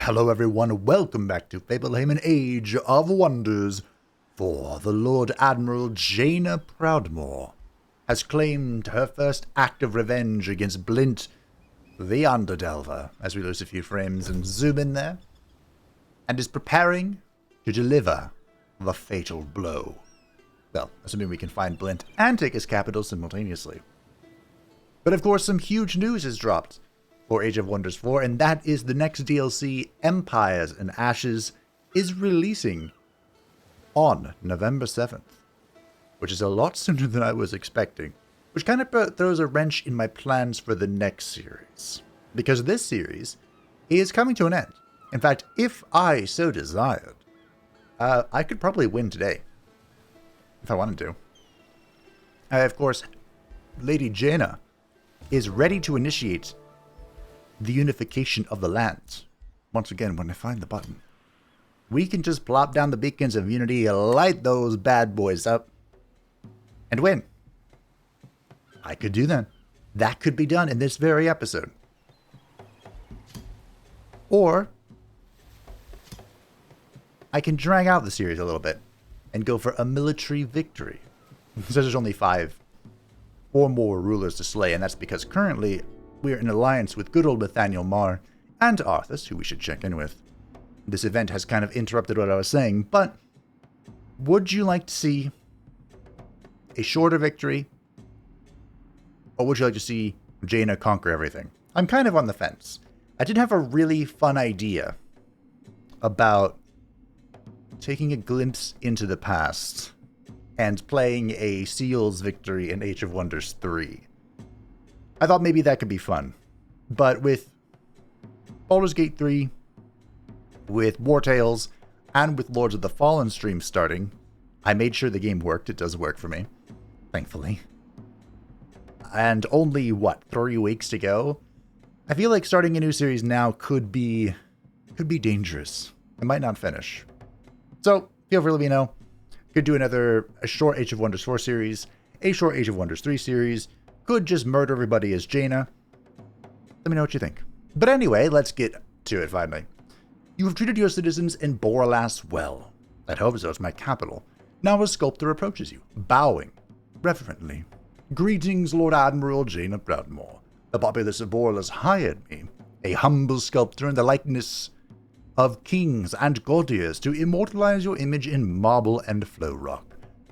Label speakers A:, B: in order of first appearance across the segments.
A: Hello everyone, welcome back to Fablehaven Age of Wonders, for the Lord Admiral Jaina Proudmoore has claimed her first act of revenge against Blint, the Underdelver, as we lose a few frames and zoom in there, and is preparing to deliver the fatal blow. Well, assuming we can find Blint and take his capital simultaneously. But of course, some huge news has dropped for Age of Wonders 4, and that is the next DLC, Empires and Ashes, is releasing on November 7th, which is a lot sooner than I was expecting, which kind of throws a wrench in my plans for the next series, because this series is coming to an end. In fact, if I so desired, I could probably win today, if I wanted to. Of course, Lady Jaina is ready to initiate the unification of the land. Once again, when I find the button, we can just plop down the beacons of unity, light those bad boys up, and win. I could do that. That could be done in this very episode. Or I can drag out the series a little bit and go for a military victory. Since there's only 4 more rulers to slay, and that's because currently we're in alliance with good old Nathaniel Marr and Arthas, who we should check in with. This event has kind of interrupted what I was saying, but would you like to see a shorter victory, or would you like to see Jaina conquer everything? I'm kind of on the fence. I did have a really fun idea about taking a glimpse into the past and playing a Seals victory in Age of Wonders 3. I thought maybe that could be fun. But with Baldur's Gate 3, with War Tales, and with Lords of the Fallen stream starting, I made sure the game worked. It does work for me, thankfully. And only, 3 weeks to go? I feel like starting a new series now could be dangerous. I might not finish. So, feel free to let me know. Could do a short Age of Wonders 4 series, a short Age of Wonders 3 series, could just murder everybody as Jaina. Let me know what you think. But anyway, let's get to it finally. You have treated your citizens in Borlas well. At Hobzos, my capital. Now a sculptor approaches you, bowing reverently. Greetings, Lord Admiral Jaina Proudmoore. The populace of Borlas hired me, a humble sculptor in the likeness of kings and courtiers, to immortalize your image in marble and flow rock.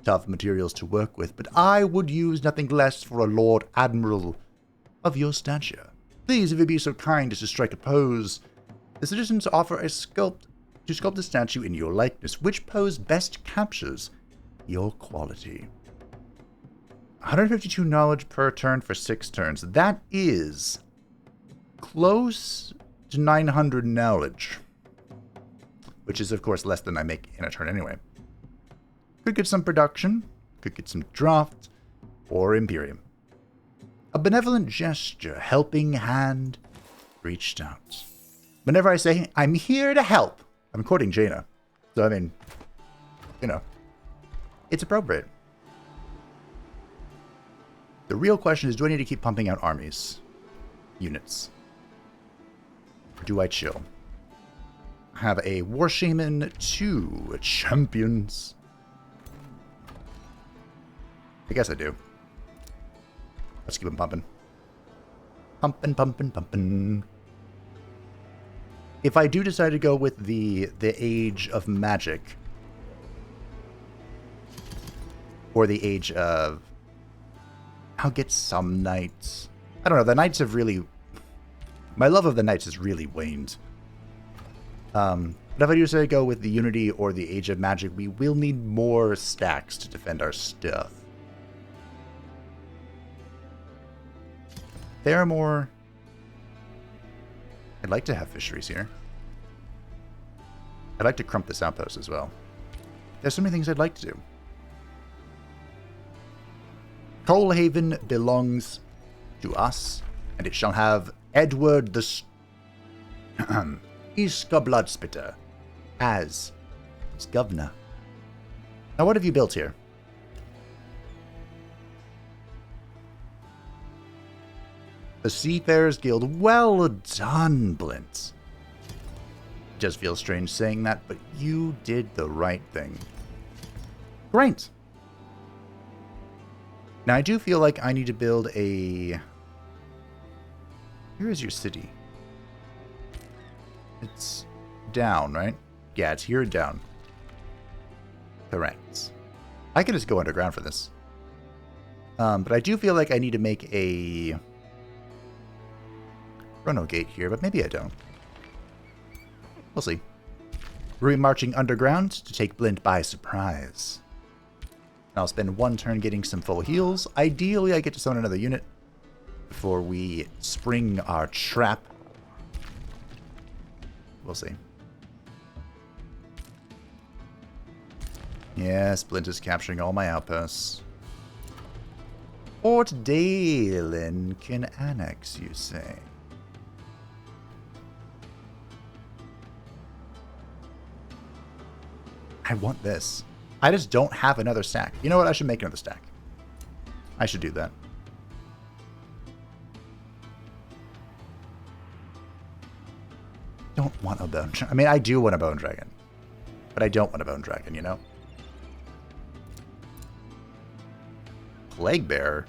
A: Tough materials to work with, but I would use nothing less for a Lord Admiral of your stature. Please, if you be so kind as to strike a pose. The citizens offer to sculpt a statue in your likeness. Which pose best captures your quality? 152 knowledge per turn for 6 turns. That is close to 900 knowledge, which is, of course, less than I make in a turn anyway. Could get some production, could get some draft, or Imperium. A benevolent gesture, helping hand, reached out. Whenever I say, I'm here to help, I'm quoting Jaina. So, I mean, it's appropriate. The real question is, do I need to keep pumping out armies? Units? Or do I chill? I have a War Shaman, 2 champions. I guess I do. Let's keep them pumping. Pumping. If I do decide to go with the Age of Magic, or the Age of... I'll get some Knights. I don't know, the Knights have really... My love of the Knights has really waned. But if I do decide to go with the Unity or the Age of Magic, we will need more stacks to defend our stuff. Theramore. I'd like to have fisheries here. I'd like to crump this outpost as well. There's so many things I'd like to do. Coalhaven belongs to us, and it shall have Edward the Iska Bloodspitter as its governor. Now, what have you built here? The Seafarers Guild. Well done, Blint. Just feels strange saying that, but you did the right thing. Great. Now, I do feel like I need to build a... Here is your city. It's down, right? Yeah, it's here down. Correct. I could just go underground for this. But I do feel like I need to make a chrono gate here, but maybe I don't. We'll see. We're marching underground to take Blint by surprise. And I'll spend one turn getting some full heals. Ideally, I get to summon another unit before we spring our trap. We'll see. Yes, Blint is capturing all my outposts. Fort Dalen can annex, you say? I want this. I just don't have another stack. You know what? I should make another stack. I should do that. Don't want a bone dragon. I mean, I do want a bone dragon. But I don't want a bone dragon, you know? Plague Bearer?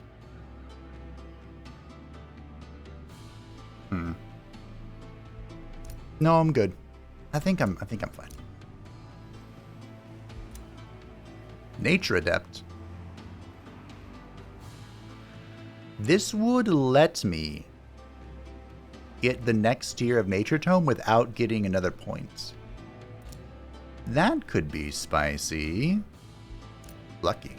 A: No, I'm good. I think I'm fine. Nature Adept. This would let me get the next tier of Nature Tome without getting another point. That could be spicy. Lucky.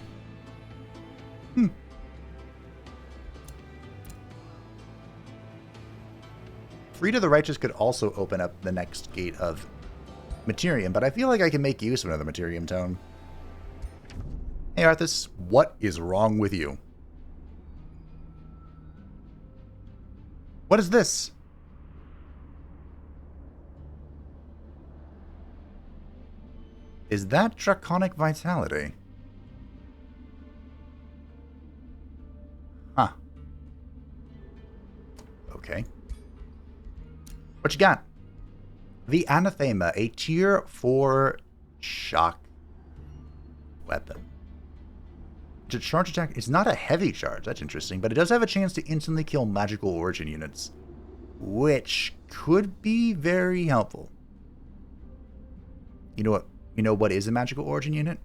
A: Freed of the Righteous could also open up the next gate of Materium, but I feel like I can make use of another Materium Tome. Hey Arthas, what is wrong with you? What is this? Is that Draconic Vitality? Huh. Okay. What you got? The Anathema, a tier 4 shock weapon. To charge attack, it's not a heavy charge, that's interesting, but it does have a chance to instantly kill magical origin units, which could be very helpful. You know what is a magical origin unit?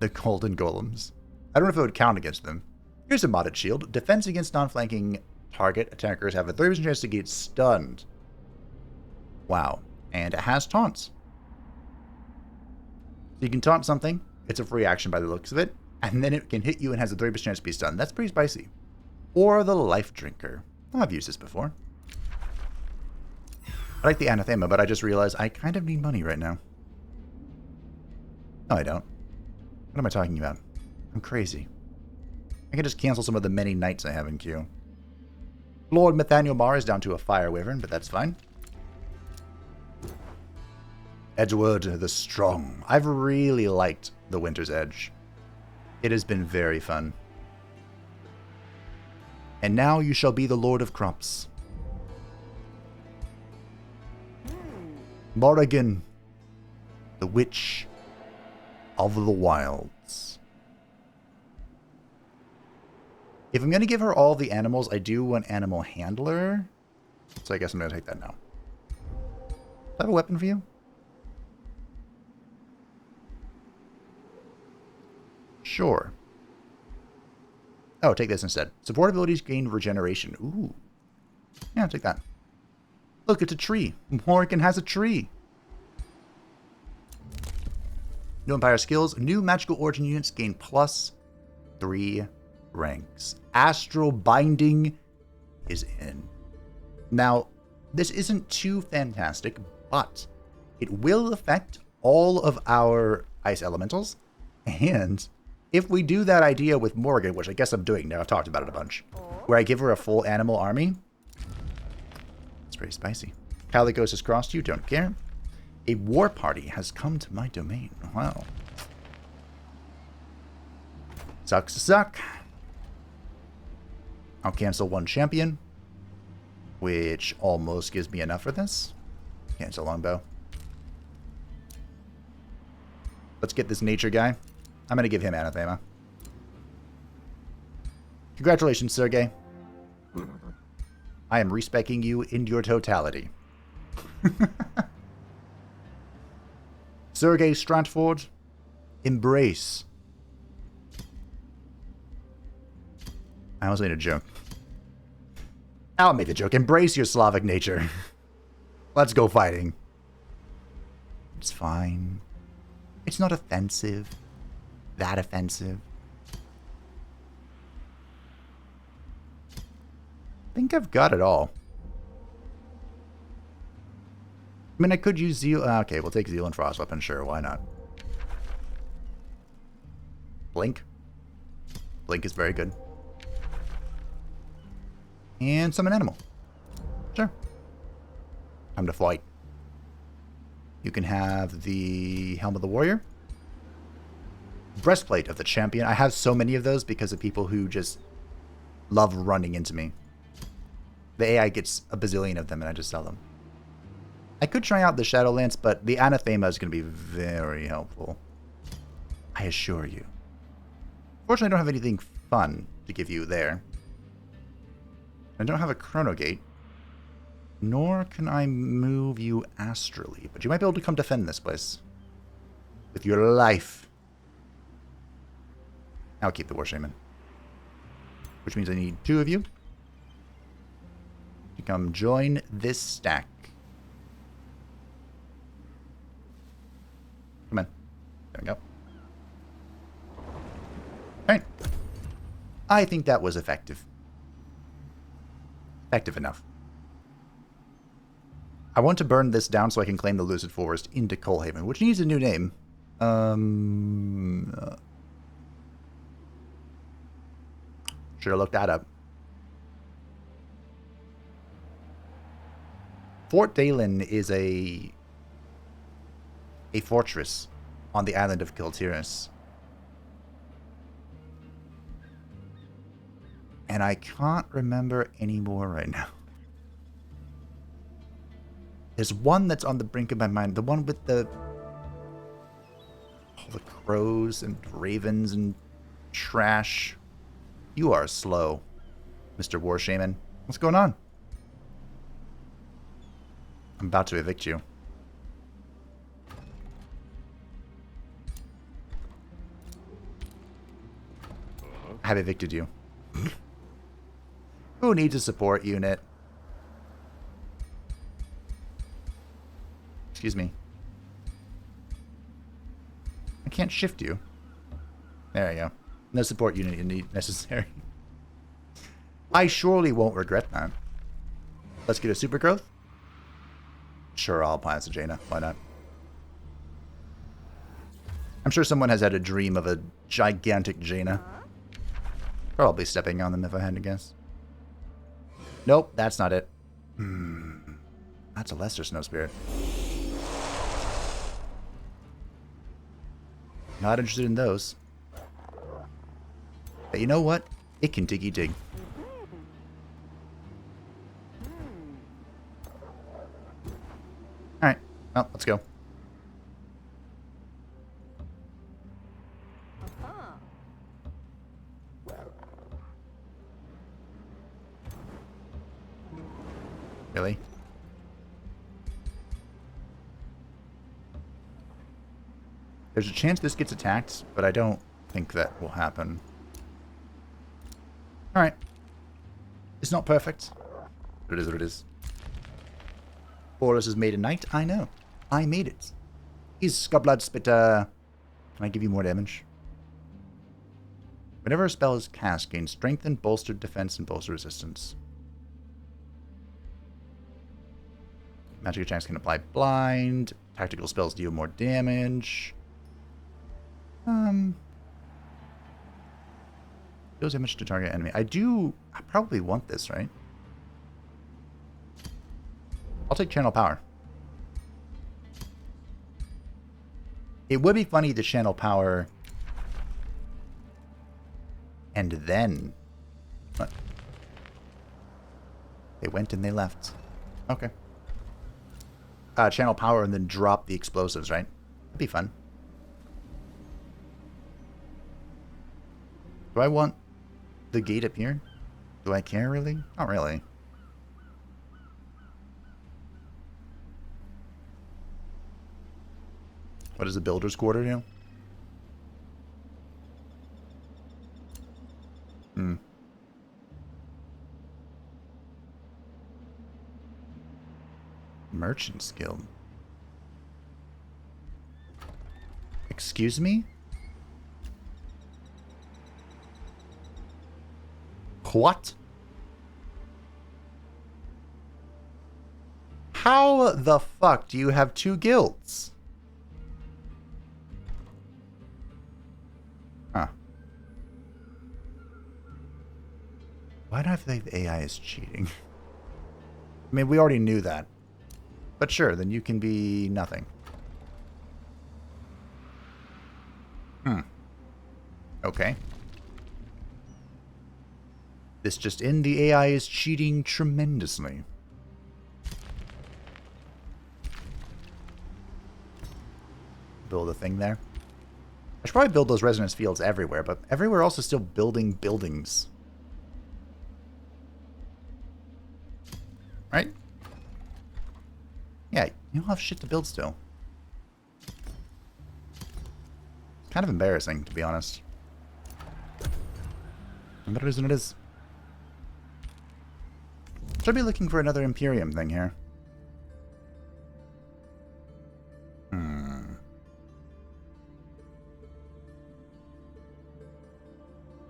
A: The Golden Golems. I don't know if it would count against them. Here's a modded shield. Defense against non-flanking target attackers have a 30% chance to get stunned. Wow. And it has taunts. So you can taunt something. It's a free action by the looks of it. And then it can hit you and has a 30% chance to be stunned. That's pretty spicy. Or the Life Drinker. Oh, I've used this before. I like the Anathema, but I just realized I kind of need money right now. No, I don't. What am I talking about? I'm crazy. I can just cancel some of the many knights I have in queue. Lord Nathaniel Marr is down to a Fire Wyvern, but that's fine. Edward the Strong. I've really liked the Winter's Edge. It has been very fun. And now you shall be the Lord of Crops. Morrigan, the Witch of the Wilds. If I'm going to give her all the animals, I do want Animal Handler. So I guess I'm going to take that now. Do I have a weapon for you? Sure. Oh, take this instead. Support abilities gain regeneration. Ooh. Yeah, I'll take that. Look, it's a tree. Morrigan has a tree. New Empire skills. New magical origin units gain +3 ranks. Astral Binding is in. Now, this isn't too fantastic, but it will affect all of our ice elementals. And if we do that idea with Morrigan, which I guess I'm doing now, I've talked about it a bunch, where I give her a full animal army, it's pretty spicy. Kael'thas has crossed you, don't care. A war party has come to my domain. Wow. Sucks to suck. I'll cancel one champion, which almost gives me enough for this. Cancel longbow. Let's get this nature guy. I'm going to give him anathema. Congratulations, Sergey. I am respecing you in your totality. Sergey Stratford, embrace. I almost made a joke. I'll make the joke. Embrace your Slavic nature. Let's go fighting. It's fine. It's not offensive. That offensive. I think I've got it all. I mean, I could use Zeal. Okay, we'll take Zeal and Frost Weapon. Sure, why not? Blink. Blink is very good. And summon animal. Sure. Time to fight. You can have the Helm of the Warrior. Breastplate of the Champion. I have so many of those because of people who just love running into me. The AI gets a bazillion of them and I just sell them. I could try out the Shadow Lance, but the Anathema is going to be very helpful. I assure you. Fortunately, I don't have anything fun to give you there. I don't have a Chrono Gate. Nor can I move you astrally. But you might be able to come defend this place. With your life. I'll keep the War Shaman. Which means I need 2 of you to come join this stack. Come on. There we go. Alright. I think that was effective. Effective enough. I want to burn this down so I can claim the Lucid Forest into Coalhaven, which needs a new name. Should have looked that up. Fort Dalen is a fortress on the island of Kael'thas. And I can't remember any more right now. There's one that's on the brink of my mind. The one with all the crows and ravens and trash. You are slow, Mr. War Shaman. What's going on? I'm about to evict you. I have evicted you. Who needs a support unit? Excuse me. I can't shift you. There you go. No support unit necessary. I surely won't regret that. Let's get a super growth. Sure, I'll apply as a Jaina. Why not? I'm sure someone has had a dream of a gigantic Jaina. Probably stepping on them if I had to guess. Nope, that's not it. That's a lesser snow spirit. Not interested in those. But you know what? It can diggy dig. Alright. Well, let's go. Really? There's a chance this gets attacked, but I don't think that will happen. Alright. It's not perfect. But it is what it is. Boris has made a knight. I know. I made it. He's Scubblood Spitter. Can I give you more damage? Whenever a spell is cast, gain strengthened, bolstered defense, and bolstered resistance. Magic attacks can apply blind. Tactical spells deal more damage. Deals damage to target enemy. I probably want this, right? I'll take Channel Power. It would be funny to Channel Power and then... What? They went and they left. Okay. Channel Power and then drop the explosives, right? That'd be fun. Do I want the gate up here? Do I care, really? Not really. What does the builder's quarter do? Merchant's Guild. Excuse me? What? How the fuck do you have 2 guilds? Huh. Why do I think the AI is cheating? I mean, we already knew that. But sure, then you can be nothing. Okay. This just in, the AI is cheating tremendously. Build a thing there. I should probably build those resonance fields everywhere, but everywhere else is still building buildings. Right? Yeah, you don't have shit to build still. Kind of embarrassing, to be honest. But it is what it is. Should be looking for another Imperium thing here.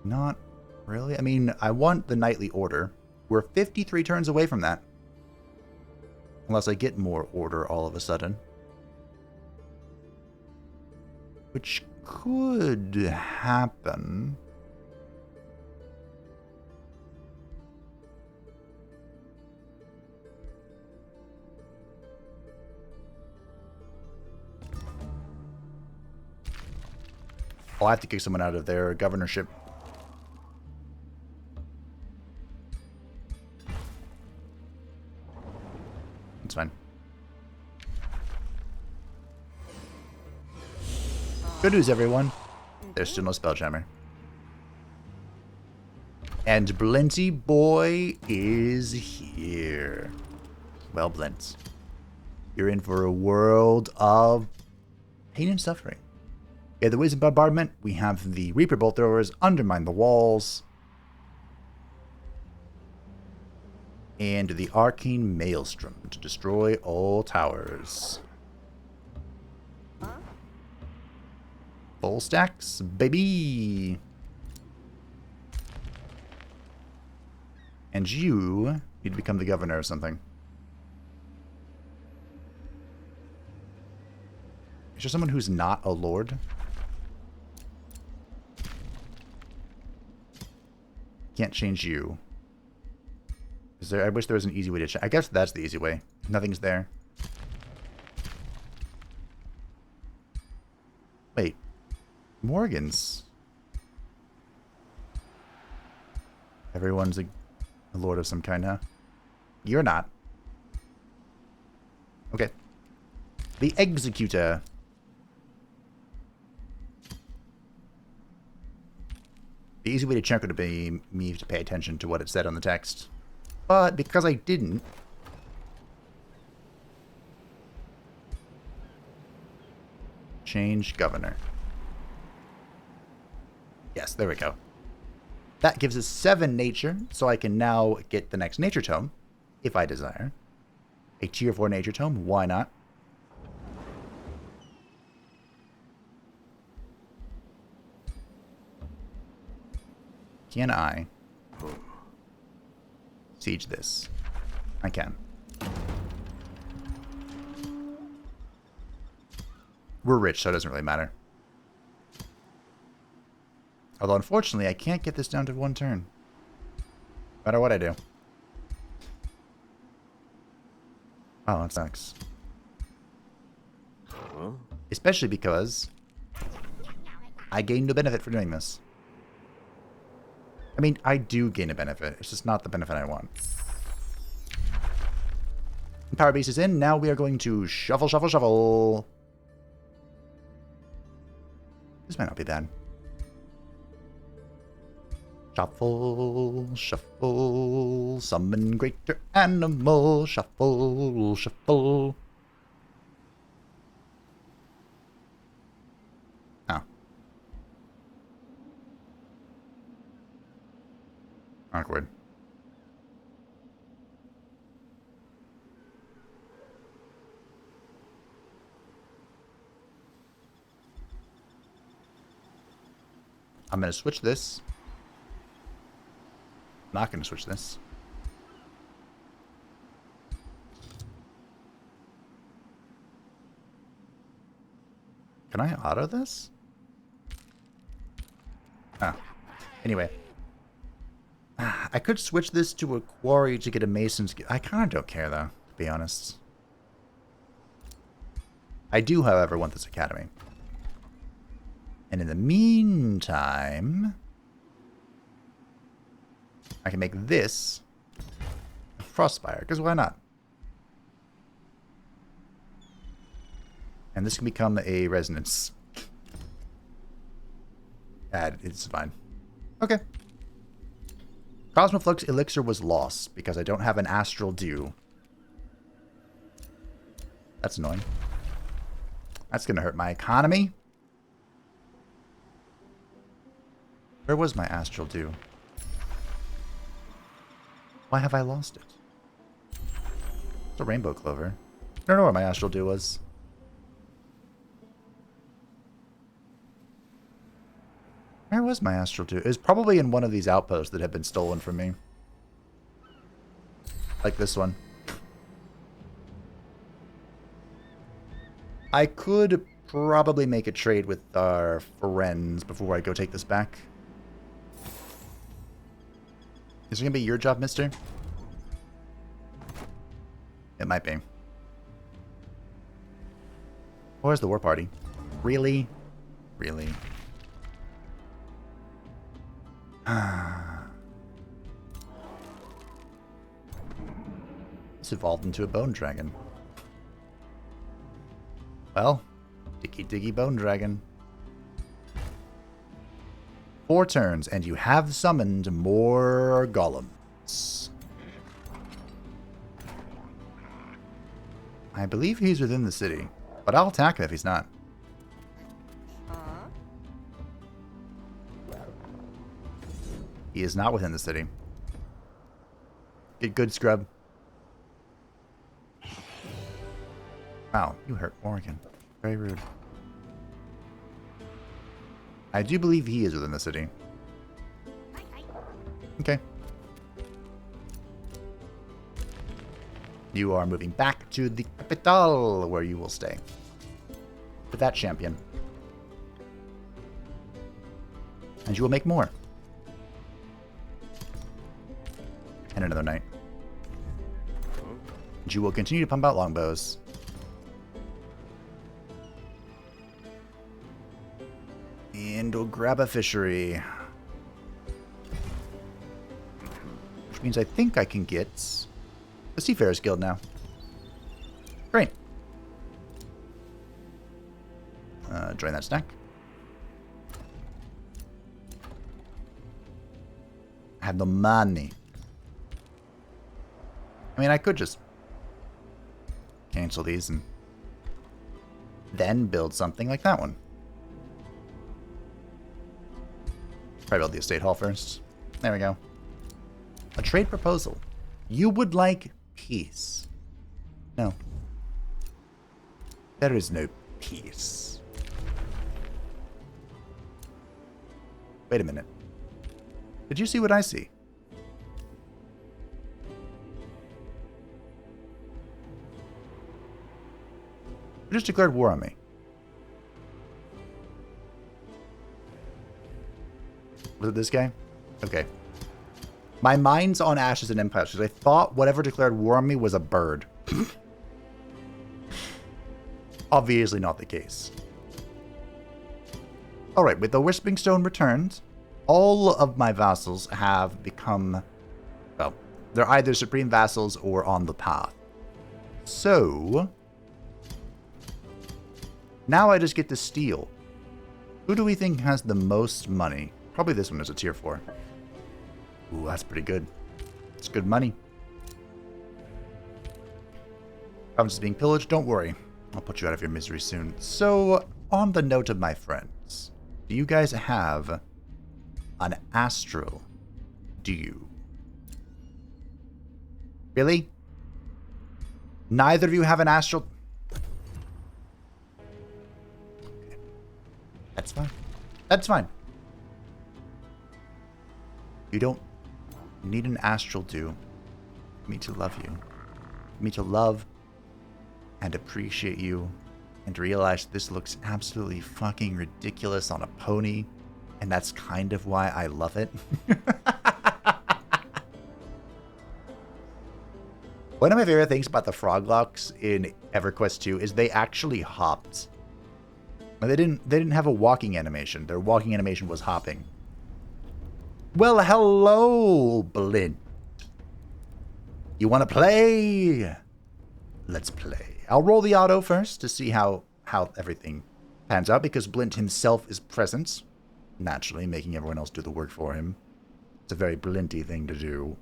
A: Not really. I mean, I want the Knightly Order. We're 53 turns away from that. Unless I get more order all of a sudden. Which could happen. I'll have to kick someone out of their governorship. That's fine. Good news, everyone. There's still no Spelljammer. And Blinty Boy is here. Well, Blint, you're in for a world of pain and suffering. Yeah, the Wisdom Bombardment. We have the Reaper Bolt Throwers, undermine the walls. And the Arcane Maelstrom to destroy all towers. Full stacks, baby! And you need to become the governor or something. Is there someone who's not a lord? Can't change you. Is there? I wish there was an easy way to check. I guess that's the easy way. Nothing's there. Wait. Morgan's. Everyone's a lord of some kind, huh? You're not. Okay. The Executor. The easy way to check would be me to pay attention to what it said on the text. But because I didn't... Change governor. Yes, there we go. That gives us 7 nature, so I can now get the next nature tome, if I desire. A tier 4 nature tome, why not? Can I siege this? I can. We're rich, so it doesn't really matter. Although, unfortunately, I can't get this down to 1 turn. No matter what I do. Oh, that sucks. Especially because I gain no benefit for doing this. I mean, I do gain a benefit. It's just not the benefit I want. Power base is in. Now we are going to shuffle, shuffle, shuffle. This might not be bad. Shuffle, shuffle, summon greater animal. Shuffle, shuffle. Oh. Awkward. I'm going to switch this. Not going to switch this. Can I auto this? Ah. Anyway. I could switch this to a quarry to get a mason's... I kind of don't care, though, to be honest. I do, however, want this academy. And in the meantime... I can make this Frostspire, because why not? And this can become a resonance. It's fine. Okay. Cosmoflux Elixir was lost because I don't have an Astral Dew. That's annoying. That's going to hurt my economy. Where was my Astral Dew? Why have I lost it? It's a Rainbow Clover. I don't know where my Astral Dew was. Where was my Astral Dew? It was probably in one of these outposts that have been stolen from me. Like this one. I could probably make a trade with our friends before I go take this back. Is it going to be your job, mister? It might be. Where's the war party? Really? Really? It's evolved into a bone dragon. Well, diggy diggy bone dragon. 4 turns, and you have summoned more golems. I believe he's within the city, but I'll attack him if he's not. He is not within the city. Get good, scrub. Wow, you hurt Morgan. Very rude. I do believe he is within the city. Okay. You are moving back to the capital, where you will stay. With that champion. And you will make more. And another knight. And you will continue to pump out longbows. And we'll grab a fishery. Which means I think I can get the Seafarers Guild now. Great. Join that stack. I have no money. I mean, I could just cancel these and then build something like that one. Probably build the estate hall first. There we go. A trade proposal. You would like peace. No. There is no peace. Wait a minute. Did you see what I see? You just declared war on me. Was it this guy? Okay. My mind's on Ashes and Empires because I thought whatever declared war on me was a bird. Obviously not the case. Alright, with the Whispering Stone returned, all of my vassals have become... well, they're either Supreme Vassals or on the path. So... now I just get to steal. Who do we think has the most money? Probably this one is a tier 4. Ooh, that's pretty good. It's good money. Province is being pillaged. Don't worry. I'll put you out of your misery soon. So, on the note of my friends, do you guys have an astral? Do you? Really? Neither of you have an astral? Okay. That's fine. That's fine. You don't need an astral do for me to love you. For me to love and appreciate you and realize this looks absolutely fucking ridiculous on a pony, and that's kind of why I love it. One of my favorite things about the Froglocks in EverQuest 2 is they actually hopped. They didn't have a walking animation. Their walking animation was hopping. Well, hello, Blint. You want to play? Let's play. I'll roll the auto first to see how everything pans out, because Blint himself is present, naturally making everyone else do the work for him. It's a very Blinty thing to do.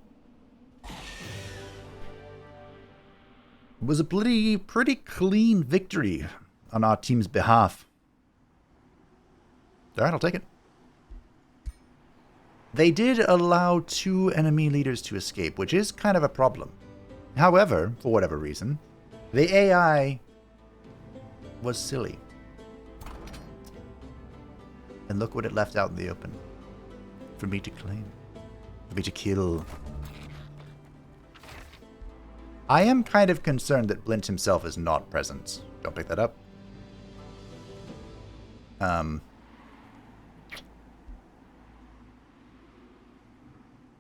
A: It was a pretty clean victory on our team's behalf. Alright, I'll take it. They did allow 2 enemy leaders to escape, which is kind of a problem. However, for whatever reason, the AI was silly. And look what it left out in the open. For me to claim. For me to kill. I am kind of concerned that Blint himself is not present. Don't pick that up.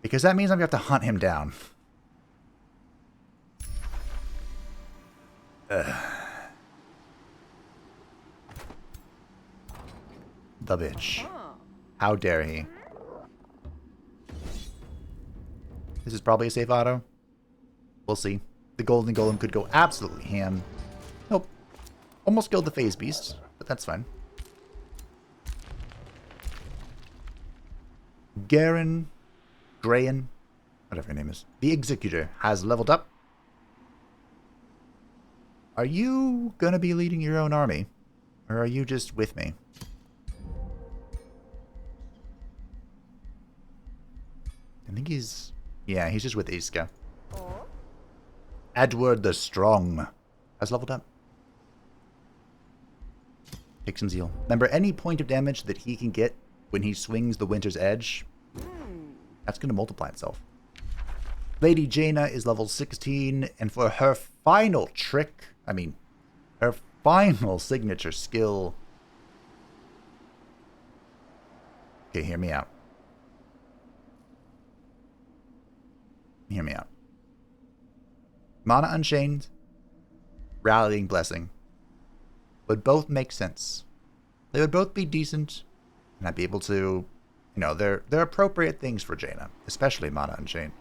A: Because that means I'm going to have to hunt him down. The bitch. How dare he? This is probably a safe auto. We'll see. The Golden Golem could go absolutely ham. Nope. Almost killed the Phase Beast, but that's fine. Garen, Grayan, whatever your name is, the Executor, has leveled up. Are you gonna be leading your own army? Or are you just with me? I think he's... yeah, he's just with Iska. Edward the Strong has leveled up. Take some zeal. Remember, any point of damage that he can get when he swings the Winter's Edge, that's going to multiply itself. Lady Jaina is level 16, and for her final trick, her final signature skill... okay, hear me out. Hear me out. Mana Unchained, Rallying Blessing would both make sense. They would both be decent, and I'd be able to, you know, they're appropriate things for Jaina, especially Mana Unchained.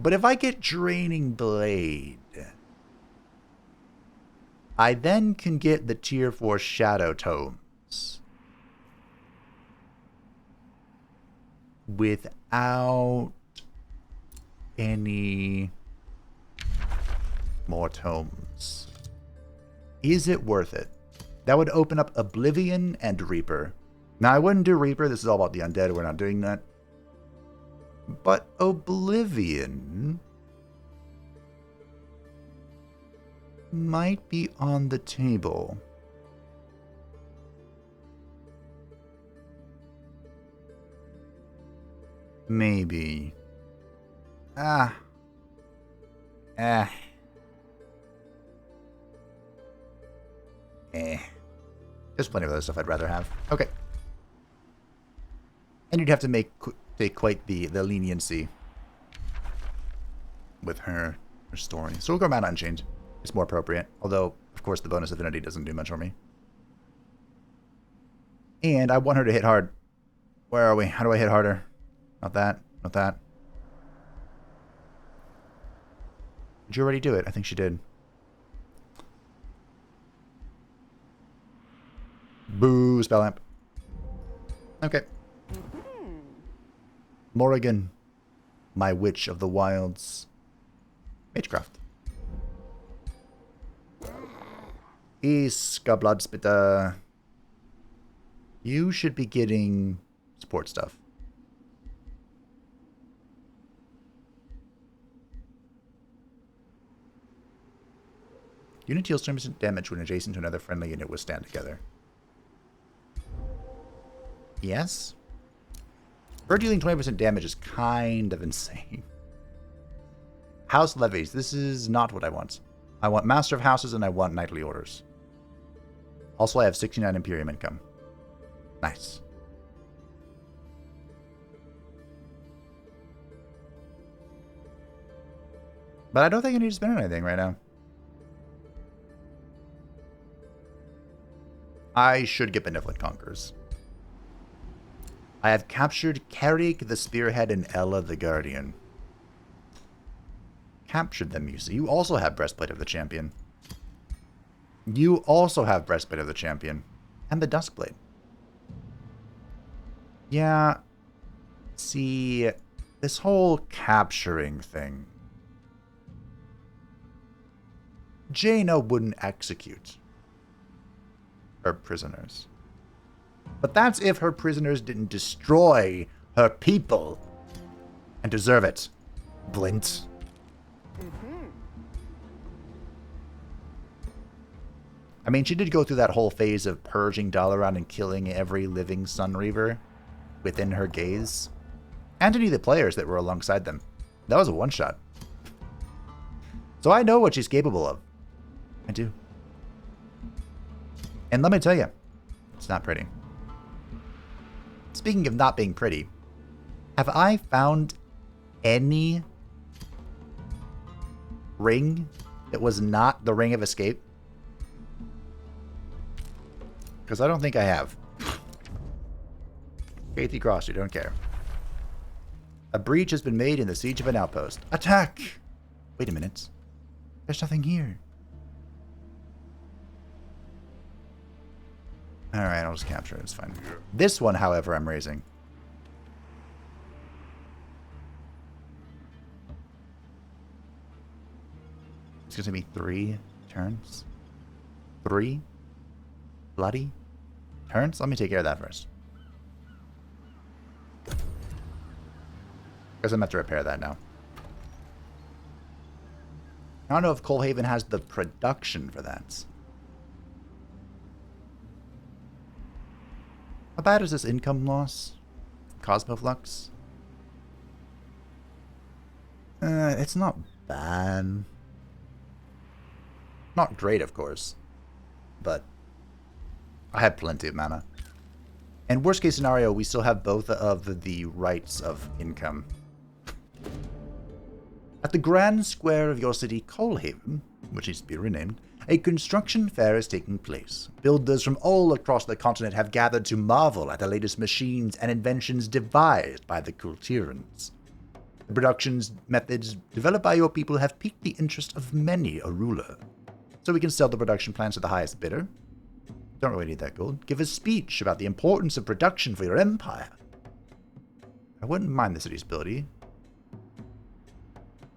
A: But if I get Draining Blade, I then can get the Tier 4 Shadow Tomes without any more tomes. Is it worth it? That would open up Oblivion and Reaper. Now, I wouldn't do Reaper. This is all about the undead. We're not doing that. But Oblivion might be on the table. Maybe. There's plenty of other stuff I'd rather have. Okay. And you'd have to take quite the leniency with her story. So we'll go Mana Unchained. It's more appropriate. Although, of course, the bonus affinity doesn't do much for me. And I want her to hit hard. Where are we? How do I hit harder? Not that. Not that. Did you already do it? I think she did. Boo, spell amp. Okay. Morrigan, my witch of the wilds. Magecraft. Iska Bloodspitter. You should be getting support stuff. Unit deals 20% damage when adjacent to another friendly unit will stand together. Yes? Her dealing 20% damage is kind of insane. House levies. This is not what I want. I want Master of Houses and I want Knightly Orders. Also, I have 69 Imperium income. Nice. But I don't think I need to spend anything right now. I should get Benevolent Conquerors. I have captured Carrick the Spearhead and Ella the Guardian. Captured them, you see. You also have Breastplate of the Champion. You also have Breastplate of the Champion. And the Duskblade. Yeah. See, this whole capturing thing. Jaina wouldn't execute her prisoners. But that's if her prisoners didn't destroy her people. And deserve it. Blint. I mean, she did go through that whole phase of purging Dalaran and killing every living Sunreaver within her gaze. And any of the players that were alongside them. That was a one-shot. So I know what she's capable of. I do. And let me tell you, it's not pretty. Speaking of not being pretty, have I found any ring that was not the Ring of Escape? Because I don't think I have. Kathy Cross, you don't care. A breach has been made in the siege of an outpost. Attack! Wait a minute. There's nothing here. Alright, I'll just capture it. It's fine. This one, however, I'm raising. It's going to be 3 turns. 3 bloody turns? Let me take care of that first. Because I'm going to have to repair that now. I don't know if Coalhaven has the production for that. How bad is this income loss? Cosmoflux? It's not bad. Not great, of course. But I have plenty of mana. And worst case scenario, we still have both of the rights of income. At the grand square of your city, Coalhaven, which needs to be renamed, a construction fair is taking place. Builders from all across the continent have gathered to marvel at the latest machines and inventions devised by the Tirans. The production methods developed by your people have piqued the interest of many a ruler. So we can sell the production plans to the highest bidder. Don't really need that gold. Give a speech about the importance of production for your empire. I wouldn't mind the city's ability.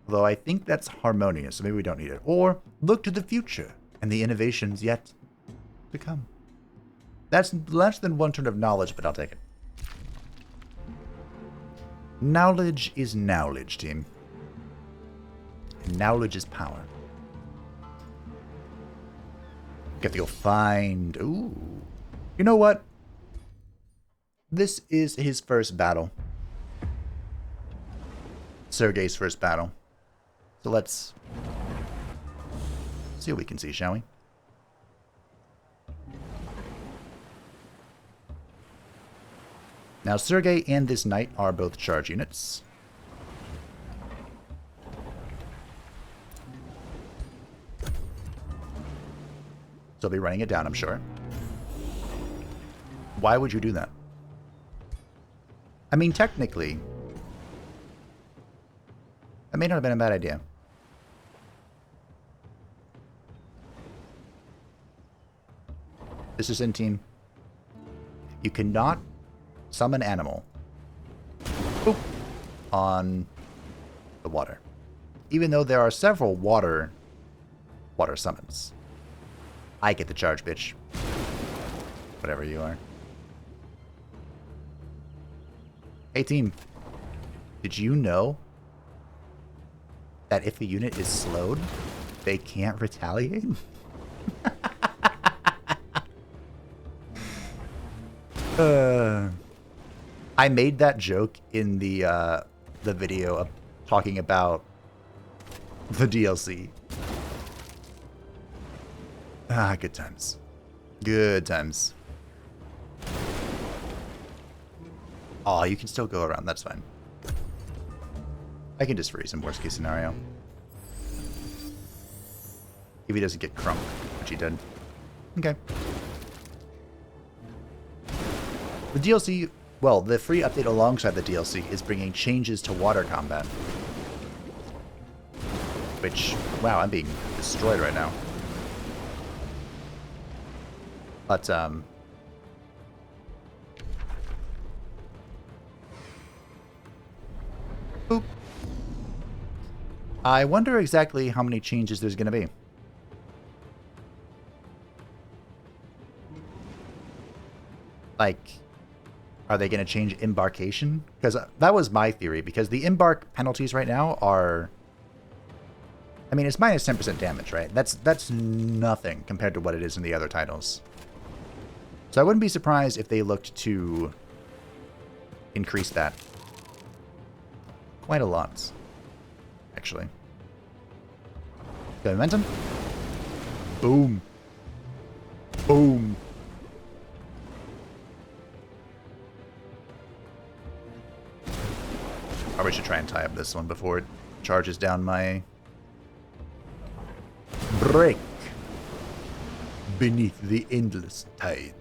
A: Although I think that's harmonious, so maybe we don't need it. Or look to the future and the innovations yet to come. That's less than 1 turn of knowledge, but I'll take it. Knowledge is knowledge, team. And knowledge is power. Get to go find... Ooh. You know what? This is his first battle. Sergey's first battle. So let's see what we can see, shall we? Now, Sergey and this knight are both charge units. So they'll be running it down, I'm sure. Why would you do that? I mean, technically, that may not have been a bad idea. This is in team. You cannot summon animal. Boop. on the water. Even though there are several water summons. I get the charge, bitch. Whatever you are. Hey team, did you know that if a unit is slowed, they can't retaliate? I made that joke in the video of talking about the DLC. Ah, good times. Good times. Oh, you can still go around. That's fine. I can just freeze him, worst case scenario. If he doesn't get crunked, which he did. Okay. The DLC, well, the free update alongside the DLC is bringing changes to water combat. Which, wow, I'm being destroyed right now. But, boop. I wonder exactly how many changes there's going to be. Like, are they going to change embarkation? Because that was my theory, because the embark penalties right now are... I mean, it's minus 10% damage, right? That's nothing compared to what it is in the other titles. So I wouldn't be surprised if they looked to increase that quite a lot, actually. Got momentum. Boom. Boom. Probably should try and tie up this one before it charges down my break beneath the endless tide.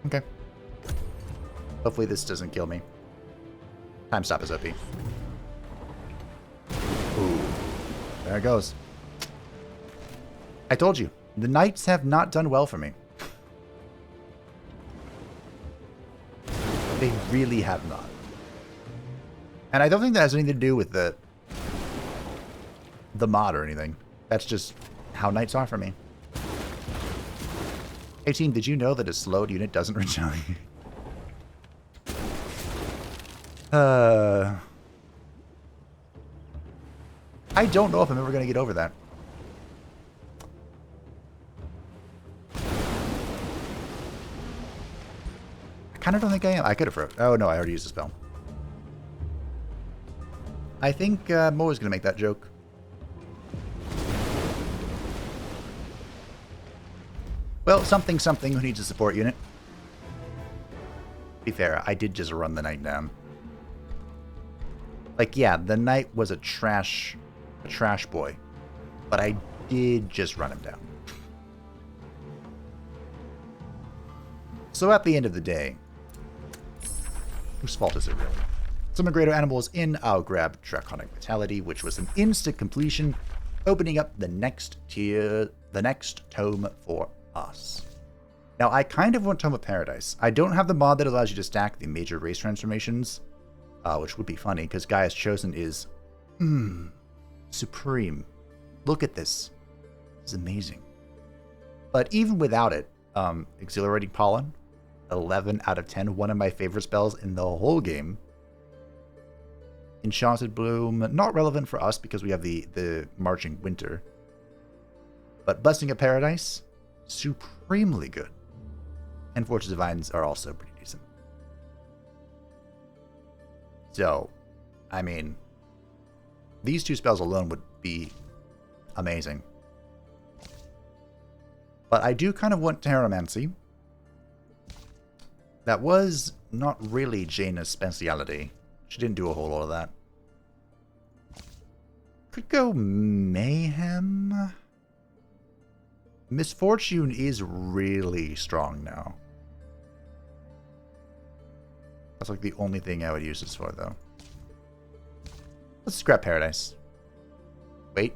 A: Okay. Hopefully this doesn't kill me. Time stop is OP. Ooh. There it goes. I told you, the knights have not done well for me. They really have not. And I don't think that has anything to do with the mod or anything. That's just how knights are for me. Hey team, did you know that a slowed unit doesn't retaliate? I don't know if I'm ever going to get over that. I kind of don't think I am. I could have... Oh, no, I already used the spell. I think Mo is going to make that joke. Well, something who needs a support unit. To be fair, I did just run the knight down. Like, yeah, the knight was a trash boy. But I did just run him down. So at the end of the day, whose fault is it really? Summon greater animals in, I'll grab Draconic Vitality, which was an instant completion, opening up the next tier, the next tome for us. Now, I kind of want Tome of Paradise. I don't have the mod that allows you to stack the major race transformations, which would be funny, because Gaia's Chosen is supreme. Look at this. This is amazing. But even without it, Exhilarating Pollen, 11 out of 10, one of my favorite spells in the whole game. Enchanted Bloom, not relevant for us because we have the Marching Winter. But Blessing of Paradise, supremely good. And Fortress Divines are also pretty decent. So, I mean, these two spells alone would be amazing. But I do kind of want Terramancy. That was not really Jaina's speciality. She didn't do a whole lot of that. Could go Mayhem. Misfortune is really strong now. That's like the only thing I would use this for, though. Let's scrap Paradise. Wait.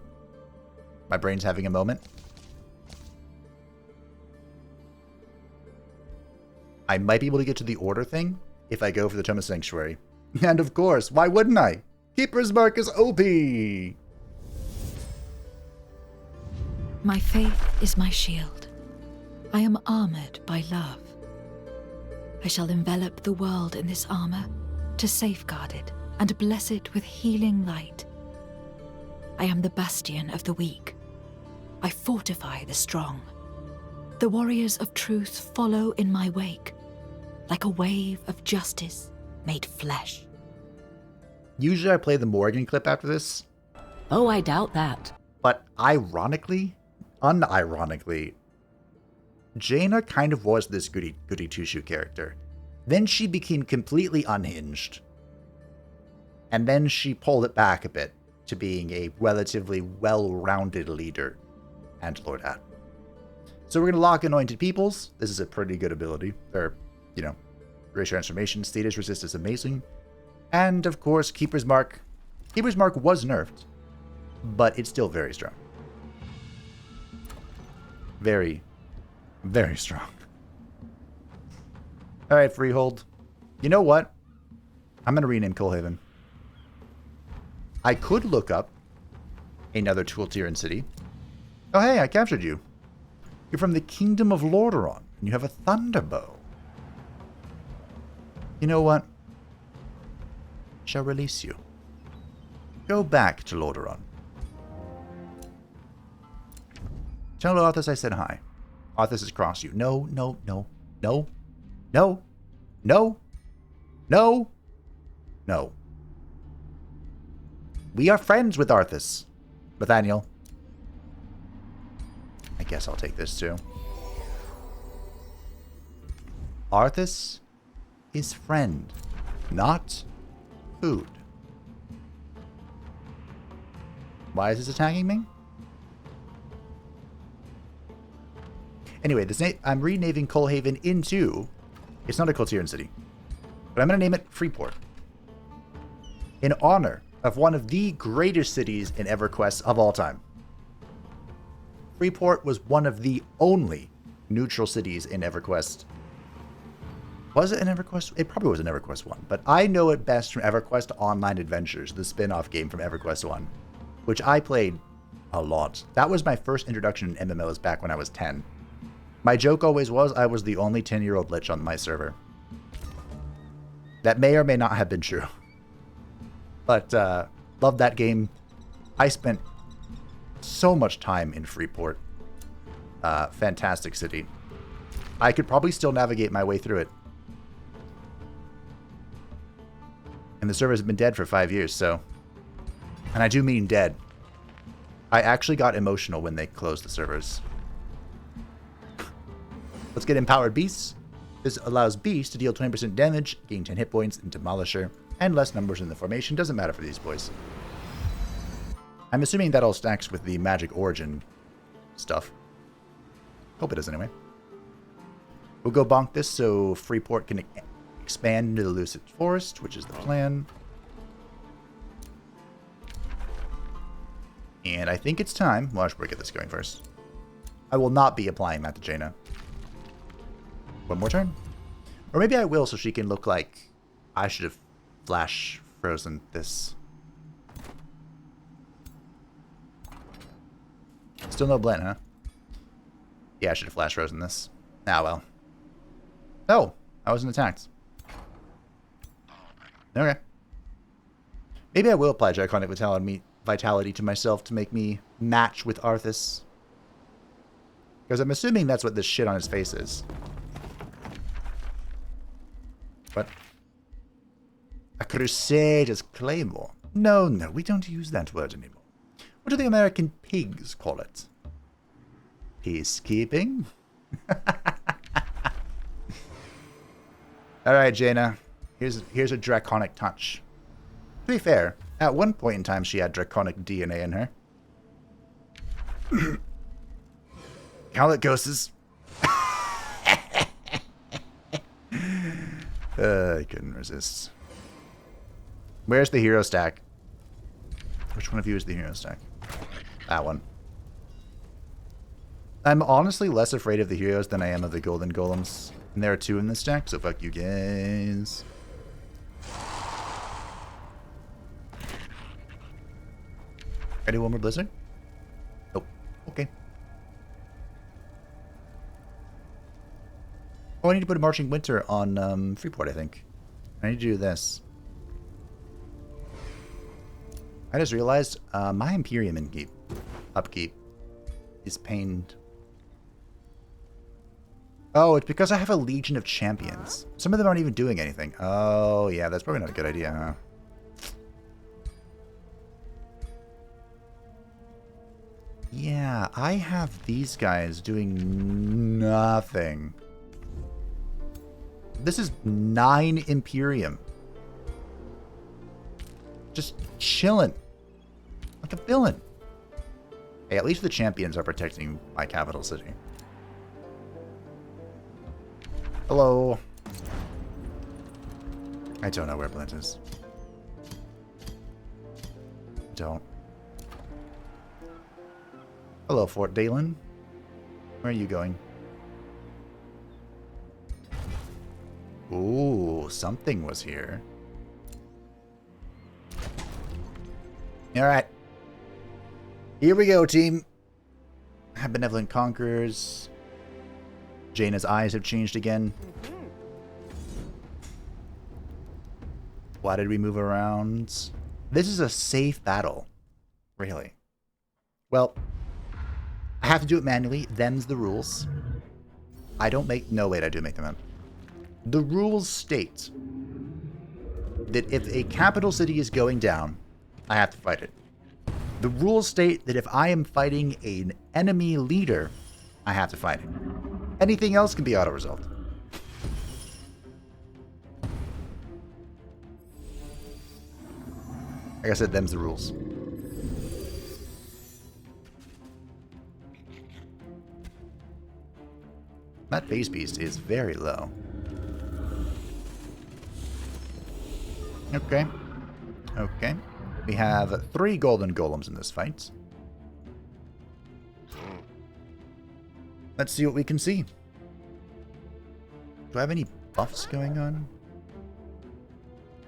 A: My brain's having a moment. I might be able to get to the order thing if I go for the Tome of Sanctuary. And of course, why wouldn't I? Keeper's Mark is OP!
B: My faith is my shield. I am armored by love. I shall envelop the world in this armor to safeguard it and bless it with healing light. I am the bastion of the weak. I fortify the strong. The warriors of truth follow in my wake, like a wave of justice made flesh.
A: Usually I play the Morrigan clip after this,
C: Oh, I doubt that.
A: but unironically, Jaina kind of was this goody two-shoe character. Then she became completely unhinged. And then she pulled it back a bit to being a relatively well-rounded leader and Lord Admiral. So we're going to lock Anointed Peoples. This is a pretty good ability. Or, Race Transformation, Status Resist is amazing. And, of course, Keeper's Mark. Keeper's Mark was nerfed, but it's still very strong. Very, very strong. Alright, Freehold. You know what? I'm going to rename Coalhaven. I could look up another Tiran city. Oh, hey, I captured you. You're from the Kingdom of Lordaeron, and you have a Thunderbow. You know what? Shall release you. Go back to Lordaeron. Tell Arthas I said hi. Arthas has crossed you. No, no, no, no, no, no, no, no. We are friends with Arthas, Nathaniel. I guess I'll take this too. Arthas is friend, not food. Why is this attacking me? Anyway, I'm renaming Coalhaven into... It's not a Tiran city, but I'm going to name it Freeport. In honor of one of the greatest cities in EverQuest of all time. Freeport was one of the only neutral cities in EverQuest. Was it in EverQuest? It probably was in EverQuest 1, but I know it best from EverQuest Online Adventures, the spin-off game from EverQuest 1, which I played a lot. That was my first introduction in MMOs back when I was 10. My joke always was I was the only 10-year-old lich on my server. That may or may not have been true. But, loved that game. I spent so much time in Freeport. Fantastic city. I could probably still navigate my way through it. And the server has been dead for 5 years, so... And I do mean dead. I actually got emotional when they closed the servers. Let's get Empowered Beasts. This allows Beasts to deal 20% damage, gain 10 hit points, and Demolisher, and less numbers in the formation. Doesn't matter for these boys. I'm assuming that all stacks with the magic origin stuff. Hope it does anyway. We'll go bonk this so Freeport can expand into the Lucid Forest, which is the plan. And I think it's time. Well, I should get this going first. I will not be applying that to Jaina. One more turn. Or maybe I will so she can look like I should have flash frozen this. Still no Blint, huh? Yeah, I should have flash frozen this. Ah, well. Oh, I wasn't attacked. Okay. Maybe I will apply Draconic Vitality to myself to make me match with Arthas. Because I'm assuming that's what this shit on his face is. What? A Crusader's Claymore? No, no, we don't use that word anymore. What do the American pigs call it? Peacekeeping? Alright, Jaina. Here's a Draconic touch. To be fair, at one point in time she had Draconic DNA in her. Kael'thas. I couldn't resist. Where's the hero stack? Which one of you is the hero stack? That one. I'm honestly less afraid of the heroes than I am of the golden golems. And there are 2 in this stack, so fuck you guys. Ready one more blizzard? Nope. Okay. Oh, I need to put a Marching Winter on Freeport, I think. I need to do this. I just realized my Imperium upkeep is pained. Oh, it's because I have a Legion of Champions. Some of them aren't even doing anything. Oh, yeah, that's probably not a good idea, huh? Yeah, I have these guys doing nothing. This is 9 Imperium. Just chilling. Like a villain. Hey, at least the champions are protecting my capital city. Hello. I don't know where Blint is. Don't. Hello, Fort Dalen. Where are you going? Ooh, something was here. Alright. Here we go, team. Benevolent Conquerors. Jaina's eyes have changed again. Why did we move around? This is a safe battle. Really. Well, I have to do it manually. Them's the rules. I don't make... No, wait, I do make them up. The rules state that if a capital city is going down, I have to fight it. The rules state that if I am fighting an enemy leader, I have to fight it. Anything else can be auto-resolved. Like I said, them's the rules. That base beast is very low. Okay. Okay. We have 3 golden golems in this fight. Let's see what we can see. Do I have any buffs going on?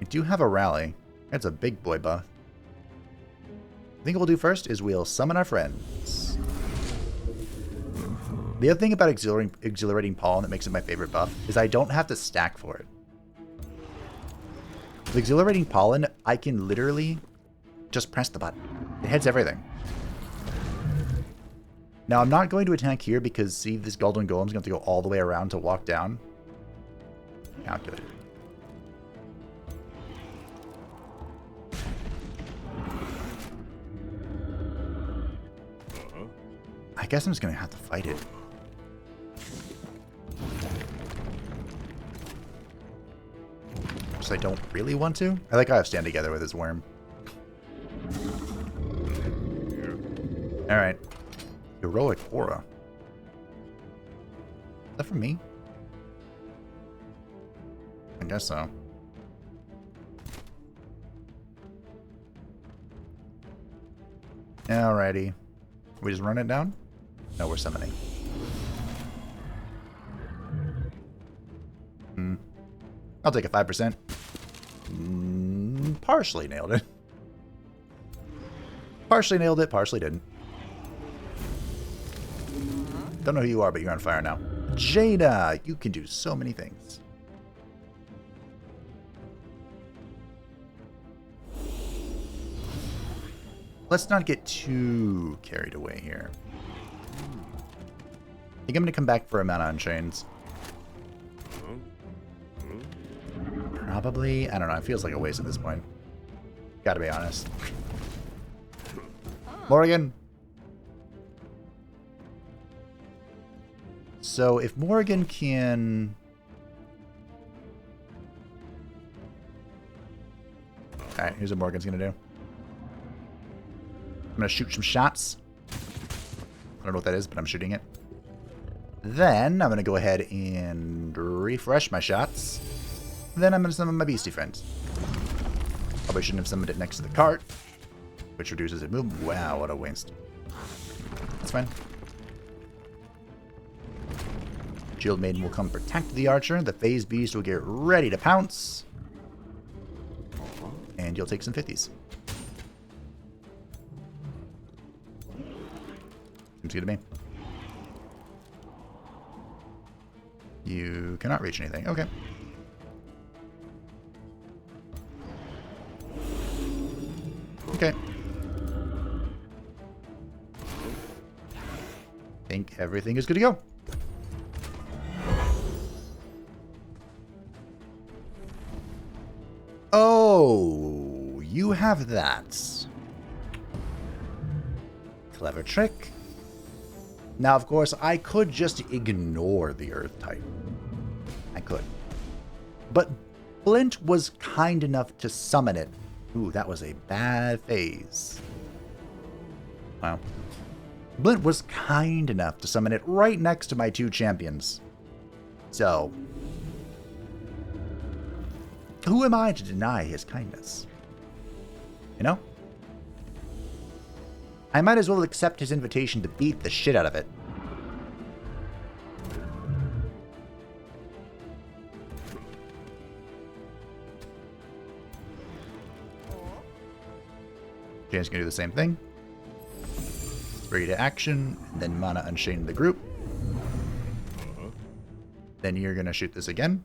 A: I do have a rally. That's a big boy buff. I think what we'll do first is we'll summon our friends. The other thing about exhilarating pollen that makes it my favorite buff is I don't have to stack for it. With exhilarating pollen, I can literally just press the button. It heads everything. Now, I'm not going to attack here because, see, this golden golem's going to go all the way around to walk down. Calculate. I guess I'm just going to have to fight it. Just I don't really want to. I like how I stand together with his worm. Alright. Heroic Aura. Is that for me? I guess so. Alrighty. We just run it down? No, we're summoning. I'll take a 5%. Partially nailed it. Partially nailed it, partially didn't. Don't know who you are, but you're on fire now. Jaina! You can do so many things. Let's not get too carried away here. I think I'm going to come back for a mana on chains. Probably. I don't know. It feels like a waste at this point. Gotta be honest. Morrigan! So if Morrigan can... Alright, here's what Morrigan's gonna do. I'm gonna shoot some shots. I don't know what that is, but I'm shooting it. Then I'm gonna go ahead and refresh my shots. Then I'm gonna summon my beastie friends. Probably shouldn't have summoned it next to the cart, which reduces its movement. Wow, what a waste. That's fine. Shield Maiden will come protect the archer. The Phase Beast will get ready to pounce. And you'll take some 50s. Excuse me. You cannot reach anything. Okay. Okay. Think everything is good to go. Oh, you have that. Clever trick. Now, of course, I could just ignore the Earth type. I could. But Blint was kind enough to summon it. Ooh, that was a bad phase. Wow. Blint was kind enough to summon it right next to my two champions. So, who am I to deny his kindness? You know? I might as well accept his invitation to beat the shit out of it. Jane's gonna do the same thing. Ready to action, and then Mana Unchain the group. Then you're gonna shoot this again.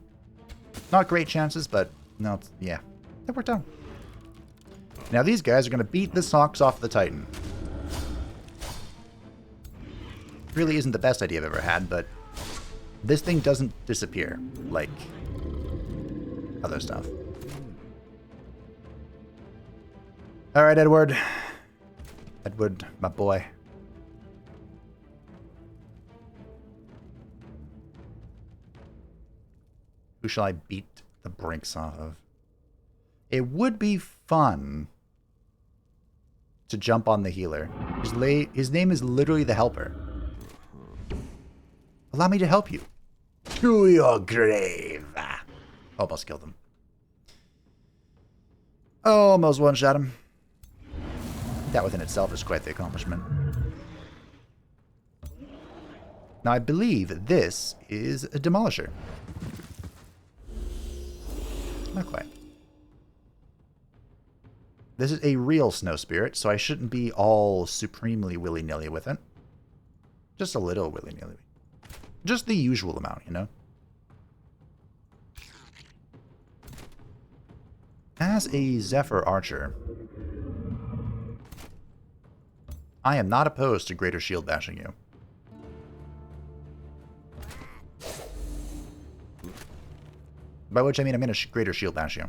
A: Not great chances, but no, yeah, that worked out. Now these guys are gonna beat the socks off the Titan. Really isn't the best idea I've ever had, but this thing doesn't disappear like other stuff. Alright, Edward. Edward, my boy. Who shall I beat the brinks off of? It would be fun to jump on the healer. His name is literally the Helper. Allow me to help you. To your grave. Almost killed him. Almost one-shot him. That within itself is quite the accomplishment. Now I believe this is a Demolisher. Not quite. This is a real Snow Spirit, so I shouldn't be all supremely willy-nilly with it. Just a little willy-nilly. Just the usual amount, you know? As a Zephyr Archer, I am not opposed to greater shield bashing you. By which I mean I'm going to greater shield bash you.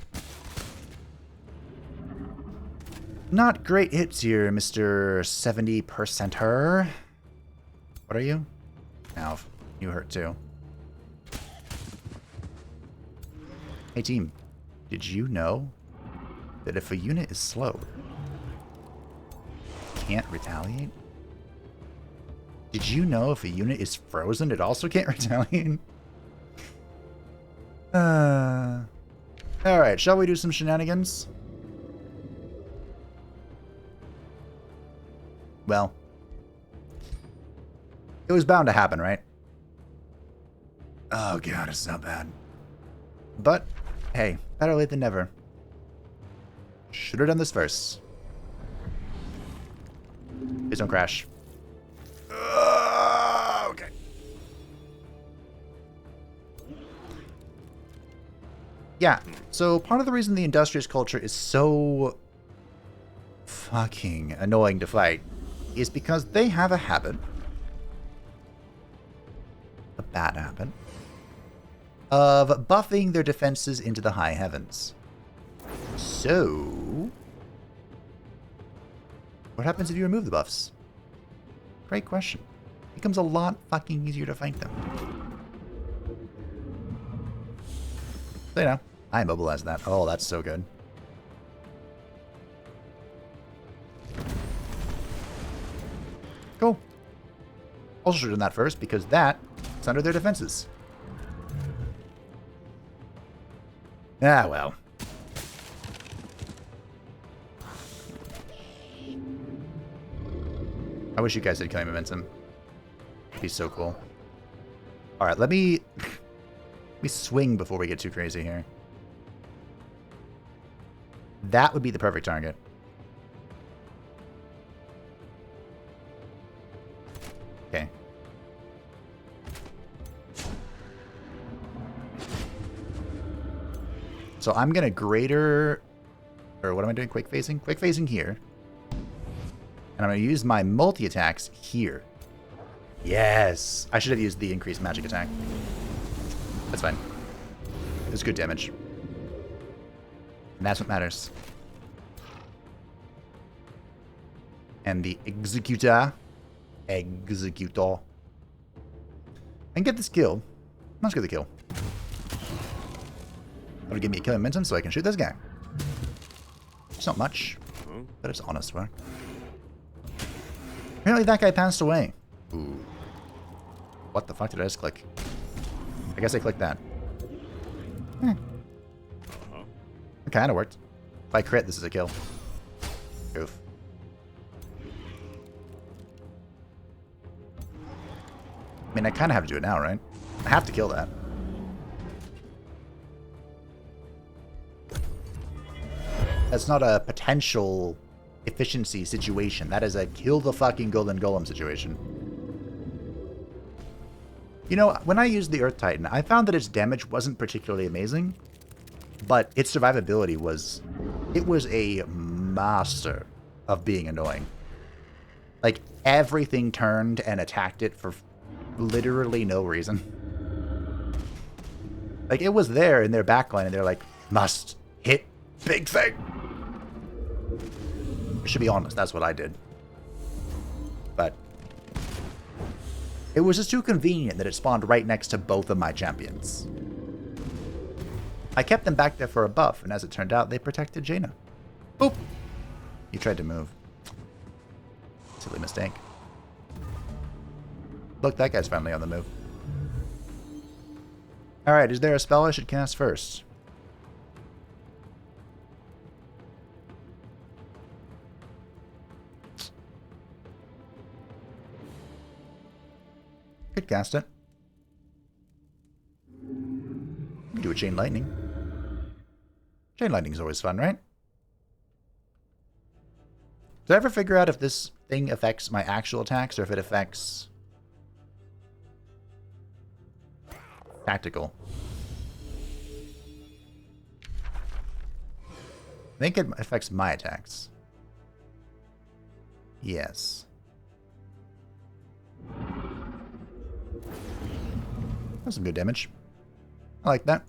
A: Not great hits here, Mr. 70%er. What are you? Ow, you hurt too. Hey team, did you know that if a unit is slowed, it can't retaliate? Did you know if a unit is frozen, it also can't retaliate? Alright, shall we do some shenanigans? Well, it was bound to happen, right? Oh god, it's not bad. But, hey, better late than never. Should have done this first. Please don't crash. Okay. Yeah, so part of the reason the Industrious culture is so fucking annoying to fight is because they have a habit, a bad habit, of buffing their defenses into the high heavens. So, what happens if you remove the buffs? Great question. It becomes a lot fucking easier to fight them. So, you know, I immobilized that. Oh, that's so good. Cool. Also should have done that first because that is under their defenses. Ah, well. I wish you guys had killing momentum. It'd be so cool. Alright, let me swing before we get too crazy here. That would be the perfect target. So I'm going to greater... Or what am I doing? Quick phasing? Quick phasing here. And I'm going to use my multi-attacks here. Yes! I should have used the increased magic attack. That's fine. It's good damage. And that's what matters. And the Executor. Executor. And get this kill. Let's get the kill. That'll give me a killing momentum so I can shoot this guy. It's not much, but it's honest work. Apparently that guy passed away. Ooh. What the fuck did I just click? I guess I clicked that. It kind of worked. If I crit, this is a kill. Oof. I mean, I kind of have to do it now, right? I have to kill that. That's not a potential efficiency situation. That is a kill the fucking golden golem situation. You know, when I used the Earth Titan, I found that its damage wasn't particularly amazing, but its survivability was... It was a master of being annoying. Like, everything turned and attacked it for literally no reason. Like, it was there in their backline, and they're like, must hit big thing. I should be honest, that's what I did. But it was just too convenient that it spawned right next to both of my champions. I kept them back there for a buff, and as it turned out, they protected Jaina. Boop! You tried to move. Silly mistake. Look, that guy's finally on the move. Alright, is there a spell I should cast first? Could cast it. Do a Chain Lightning. Chain Lightning is always fun, right? Did I ever figure out if this thing affects my actual attacks or if it affects tactical? I think it affects my attacks. Yes. That's some good damage. I like that.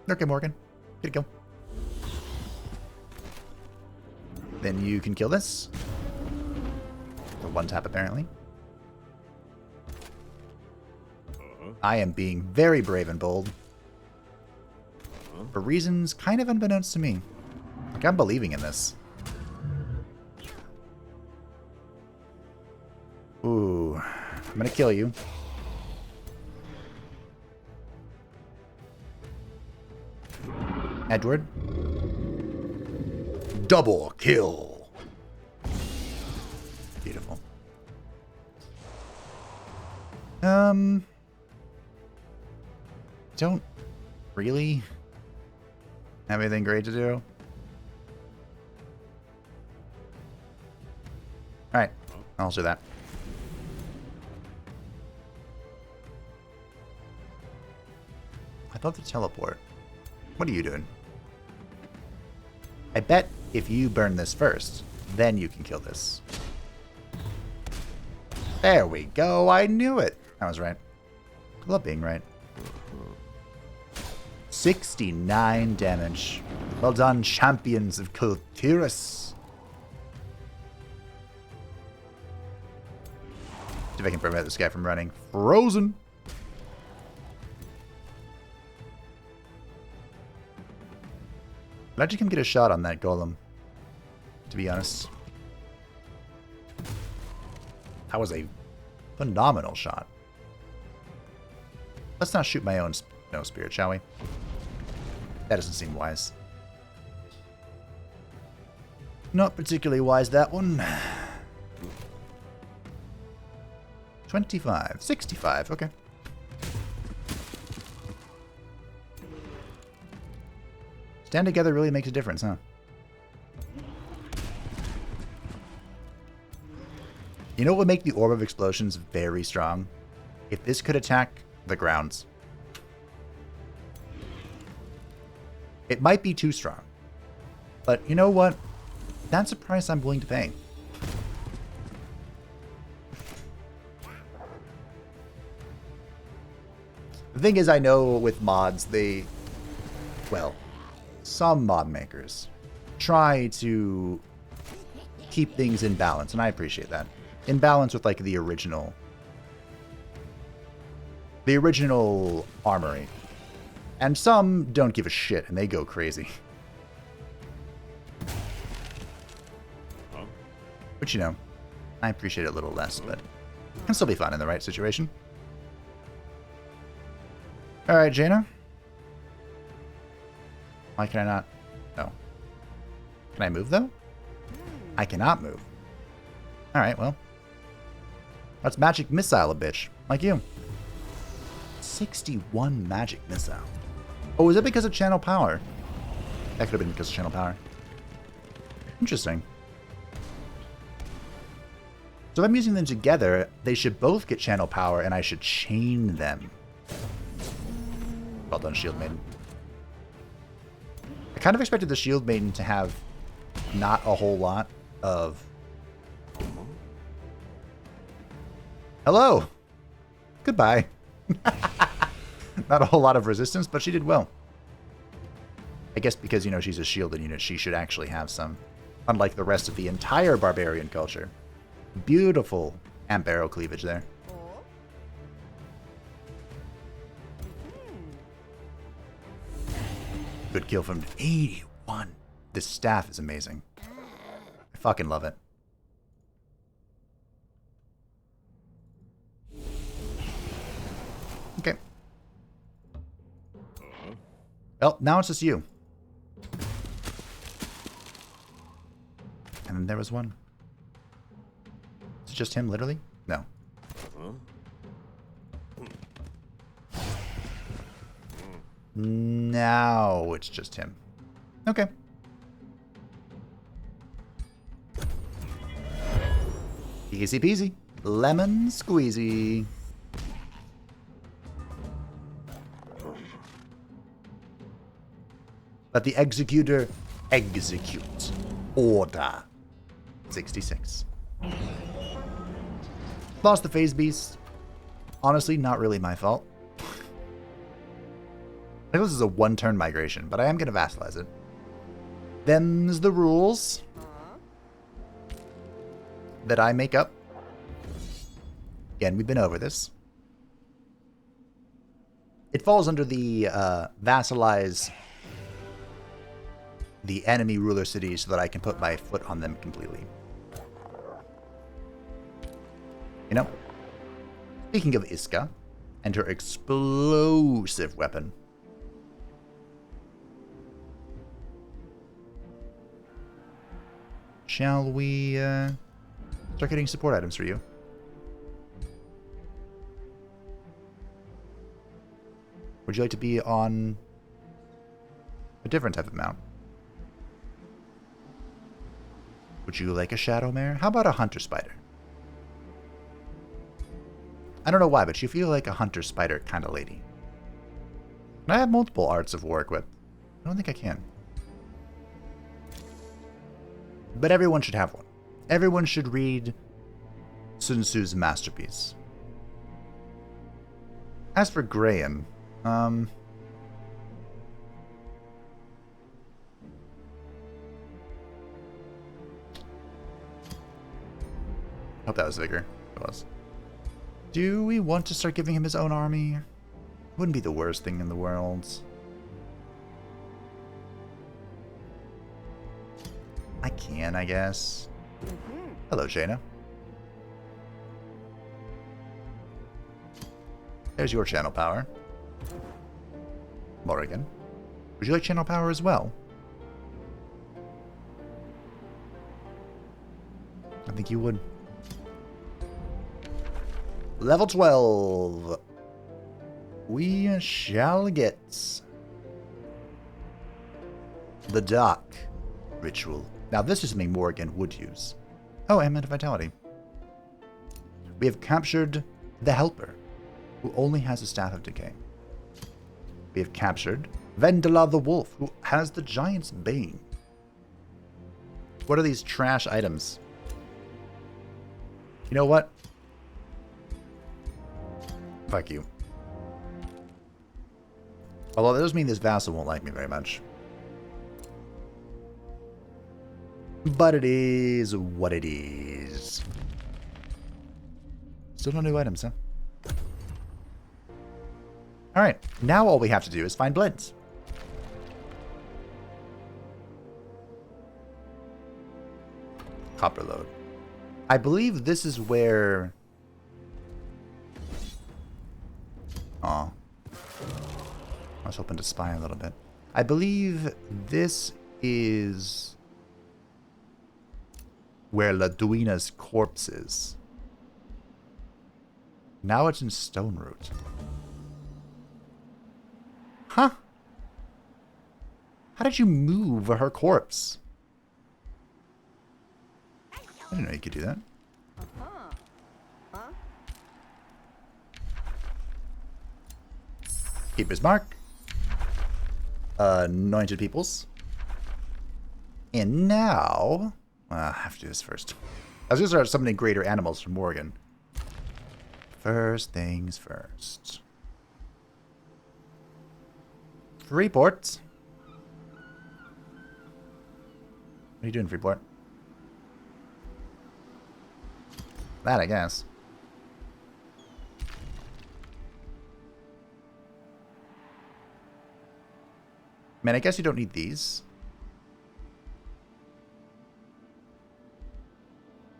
A: Okay, Morgan. Get a kill. Then you can kill this. For one tap, apparently. I am being very brave and bold. For reasons kind of unbeknownst to me. Like, I'm believing in this. Ooh. I'm gonna kill you. Edward. Double kill. Beautiful. Don't really have anything great to do. Alright, I'll do that. I thought to teleport. What are you doing? I bet if you burn this first, then you can kill this. There we go. I knew it. I was right. I love being right. 69 damage. Well done, champions of Kael'thas. See if I can prevent this guy from running. Frozen. Glad you can get a shot on that golem, to be honest. That was a phenomenal shot. Let's not shoot my own no spirit, shall we? That doesn't seem wise. Not particularly wise, that one. 25. 65, okay. Stand together really makes a difference, huh? You know what would make the Orb of Explosions very strong? If this could attack the grounds. It might be too strong. But you know what? That's a price I'm willing to pay. The thing is, I know with mods, well, some mod makers try to keep things in balance, and I appreciate that. In balance with, like, the original armory. And some don't give a shit, and they go crazy. But, you know, I appreciate it a little less, but it can still be fun in the right situation. Alright, Jaina. Why can I not? No. Can I move, though? I cannot move. Alright, well. Let's magic missile a bitch. Like you. 61 magic missile. Oh, is it because of channel power? That could have been because of channel power. Interesting. So if I'm using them together, they should both get channel power, and I should chain them. Well done, Shield Maiden. I kind of expected the Shield Maiden to have not a whole lot of... Hello! Goodbye. Not a whole lot of resistance, but she did well. I guess because, you know, she's a shielded unit, she should actually have some. Unlike the rest of the entire barbarian culture. Beautiful amp barrel cleavage there. Good kill from 81. This staff is amazing. I fucking love it. Okay. Well, now it's just you. And then there was one. Is it just him, literally? No. Now it's just him. Okay. Easy peasy. Lemon squeezy. Let the executor execute. Order. 66. Lost the phase beast. Honestly, not really my fault. I think this is a one-turn migration, but I am going to vassalize it. Them's the rules that I make up. Again, we've been over this. It falls under the vassalize the enemy ruler cities so that I can put my foot on them completely. You know, speaking of Iska and her explosive weapon, shall we start getting support items for you? Would you like to be on a different type of mount? Would you like a shadow mare? How about a hunter spider? I don't know why, but you feel like a hunter spider kind of lady. And I have multiple arts of war equipped. I don't think I can. But everyone should have one. Everyone should read Sun Tzu's masterpiece. As for Graham, hope that was Vigor. It was. Do we want to start giving him his own army? Wouldn't be the worst thing in the world. I can, I guess. Hello, Jaina. There's your channel power. Morrigan. Would you like channel power as well? I think you would. Level 12. We shall get the Dark Ritual. Now, this is something Morrigan would use. Oh, Amulet of Vitality. We have captured the Helper, who only has a Staff of Decay. We have captured Vendela the Wolf, who has the Giant's Bane. What are these trash items? You know what? Fuck you. Although that does mean this vassal won't like me very much. But it is what it is. Still no new items, huh? Alright, now all we have to do is find Blint. Copper load. I believe this is where... Aw. I was hoping to spy a little bit. I believe this is where Laduina's corpse is. Now it's in Stone Root. Huh? How did you move her corpse? I didn't know you could do that. Keeper's Mark. Anointed Peoples. And now... I have to do this first. I was going to start summoning greater animals from Morgan. First things first. Freeport. What are you doing, Freeport? That, I guess. Man, I guess you don't need these.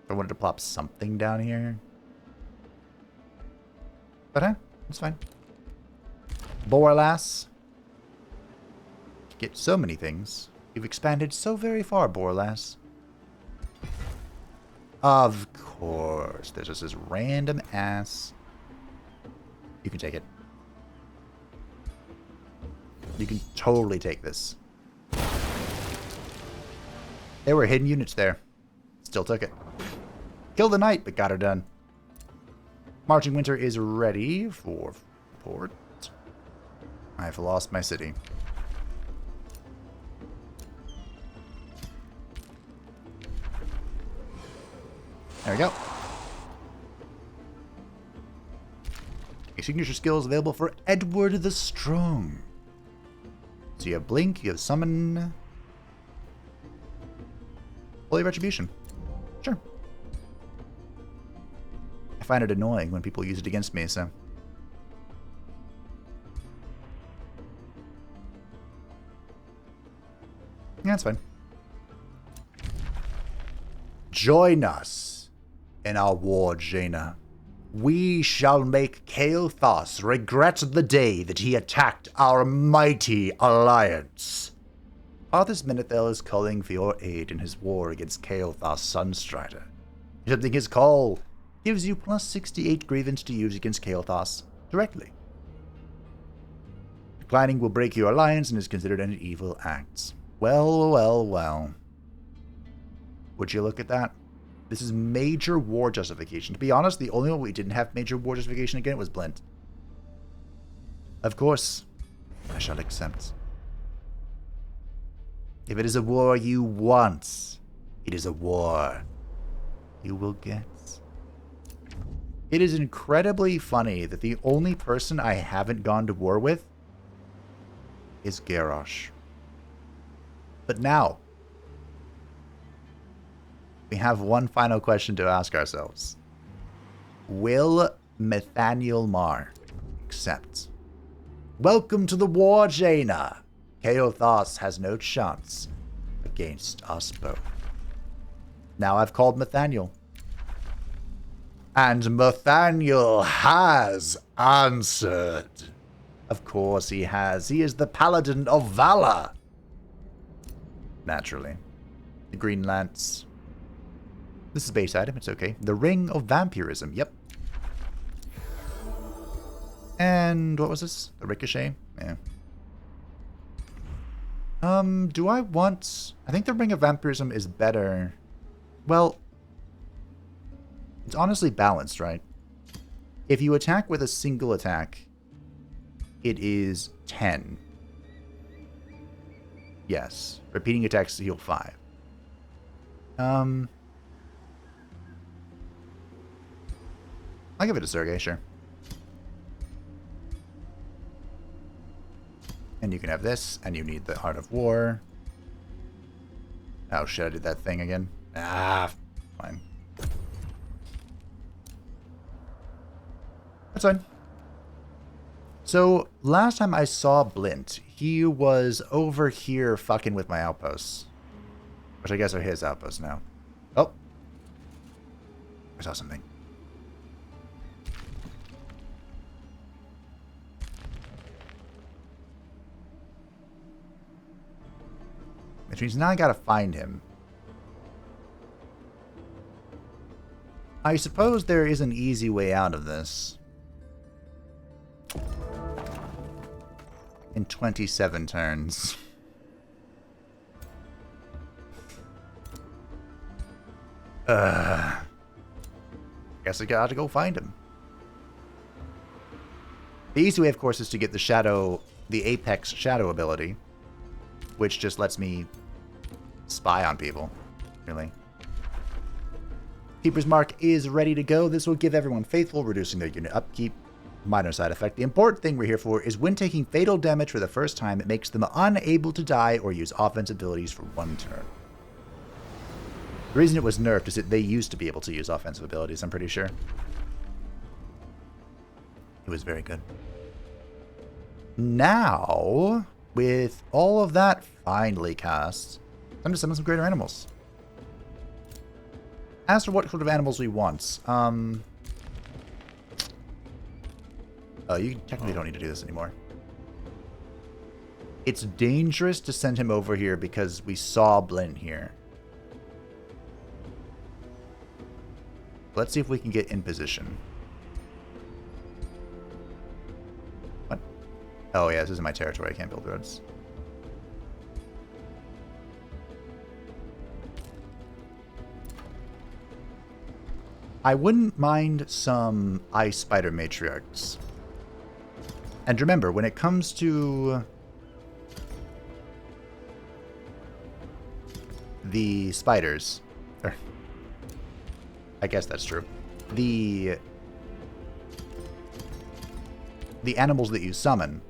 A: I wanted to plop something down here. But it's fine. Borlass. Get so many things. You've expanded so very far, Borlass. Of course. There's just this random ass. You can take it. You can totally take this. There were hidden units there. Still took it. Killed the knight, but got her done. Marching Winter is ready for port. I've lost my city. There we go. A signature skill is available for Edward the Strong. So you have Blink, you have Summon. Holy Retribution. Sure. I find it annoying when people use it against me, so. Yeah, that's fine. Join us in our war, Jaina. We shall make Kael'thas regret the day that he attacked our mighty alliance. Arthas Menethil is calling for your aid in his war against Kael'thas Sunstrider. Accepting his call gives you plus 68 grievance to use against Kael'thas directly. Declining will break your alliance and is considered an evil act. Well, well, well. Would you look at that? This is major war justification. To be honest, the only one we didn't have major war justification again was Blint. Of course, I shall accept. If it is a war you want, it is a war you will get. It is incredibly funny that the only person I haven't gone to war with is Garrosh. But now, we have one final question to ask ourselves. Will Nathaniel Marr accept? Welcome to the war, Jaina. Kael'thas has no chance against us both. Now I've called Nathaniel. And Nathaniel has answered. Of course he has. He is the Paladin of Valor. Naturally. The Green Lance. This is a base item, it's okay. The Ring of Vampirism, yep. And what was this? The Ricochet? Yeah. Do I want... I think the Ring of Vampirism is better. Well, it's honestly balanced, right? If you attack with a single attack, it is 10. Yes. Repeating attacks heal 5. I'll give it to Sergey, sure. And you can have this, and you need the Art of War. Oh shit, I did that thing again. Ah, fine. That's fine. So, last time I saw Blint, he was over here fucking with my outposts. Which I guess are his outposts now. Oh. I saw something. Which means now I gotta find him. I suppose there is an easy way out of this. In 27 turns. Guess I gotta go find him. The easy way, of course, is to get the shadow, the Apex Shadow ability, which just lets me spy on people, really. Keeper's Mark is ready to go. This will give everyone faithful, reducing their unit upkeep. Minor side effect. The important thing we're here for is when taking fatal damage for the first time, it makes them unable to die or use offense abilities for 1 turn. The reason it was nerfed is that they used to be able to use offensive abilities, I'm pretty sure. It was very good. Now, with all of that finally cast, time to summon some greater animals. As for what sort of animals we want, oh, you technically don't need to do this anymore. It's dangerous to send him over here because we saw Blint here. Let's see if we can get in position. What? Oh yeah, this isn't my territory. I can't build roads. I wouldn't mind some Ice Spider Matriarchs. And remember, when it comes to the spiders, or I guess that's true, the animals that you summon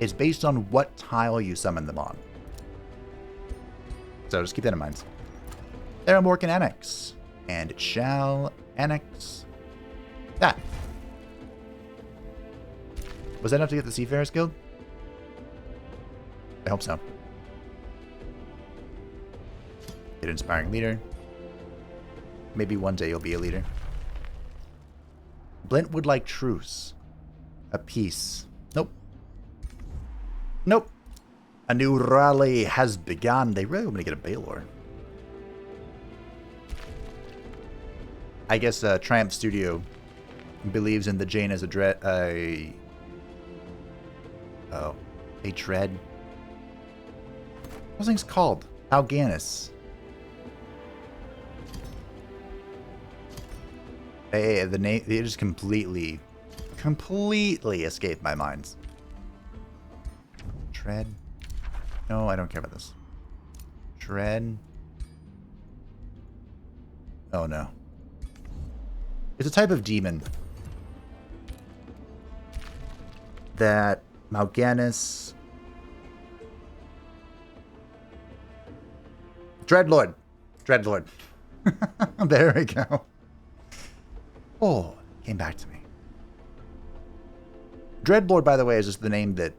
A: is based on what tile you summon them on. So just keep that in mind. Theramore can annex, and it shall annex that. Was that enough to get the Seafarers Guild? I hope so. Get Inspiring Leader. Maybe one day you'll be a leader. Blint would like truce. A peace. Nope. Nope. A new rally has begun. They really want me to get a Baelor. I guess Triumph Studio believes in the Jane as a dread. A dread. What thing's called? Alganis. Hey, the name, it just completely escaped my mind. Tread. No, I don't care about this. Tread. Oh no. It's a type of demon that Mal'Ganis... Dreadlord. Dreadlord. There we go. Oh, came back to me. Dreadlord, by the way, is just the name that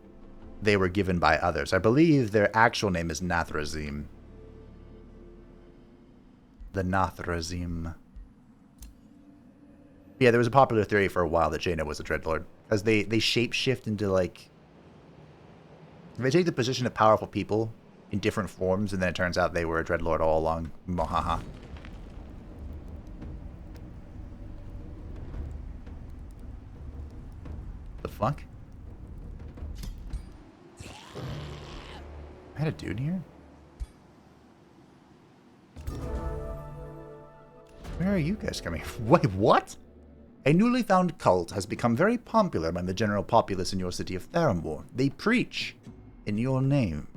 A: they were given by others. I believe their actual name is Nathrazim. The Nathrazim. Yeah, there was a popular theory for a while that Jaina was a Dreadlord. Because they shapeshift into, like... They take the position of powerful people in different forms, and then it turns out they were a Dreadlord all along. Mohaha. The fuck? I had a dude here? Where are you guys coming from? Wait, what? A newly found cult has become very popular among the general populace in your city of Theramore. They preach in your name.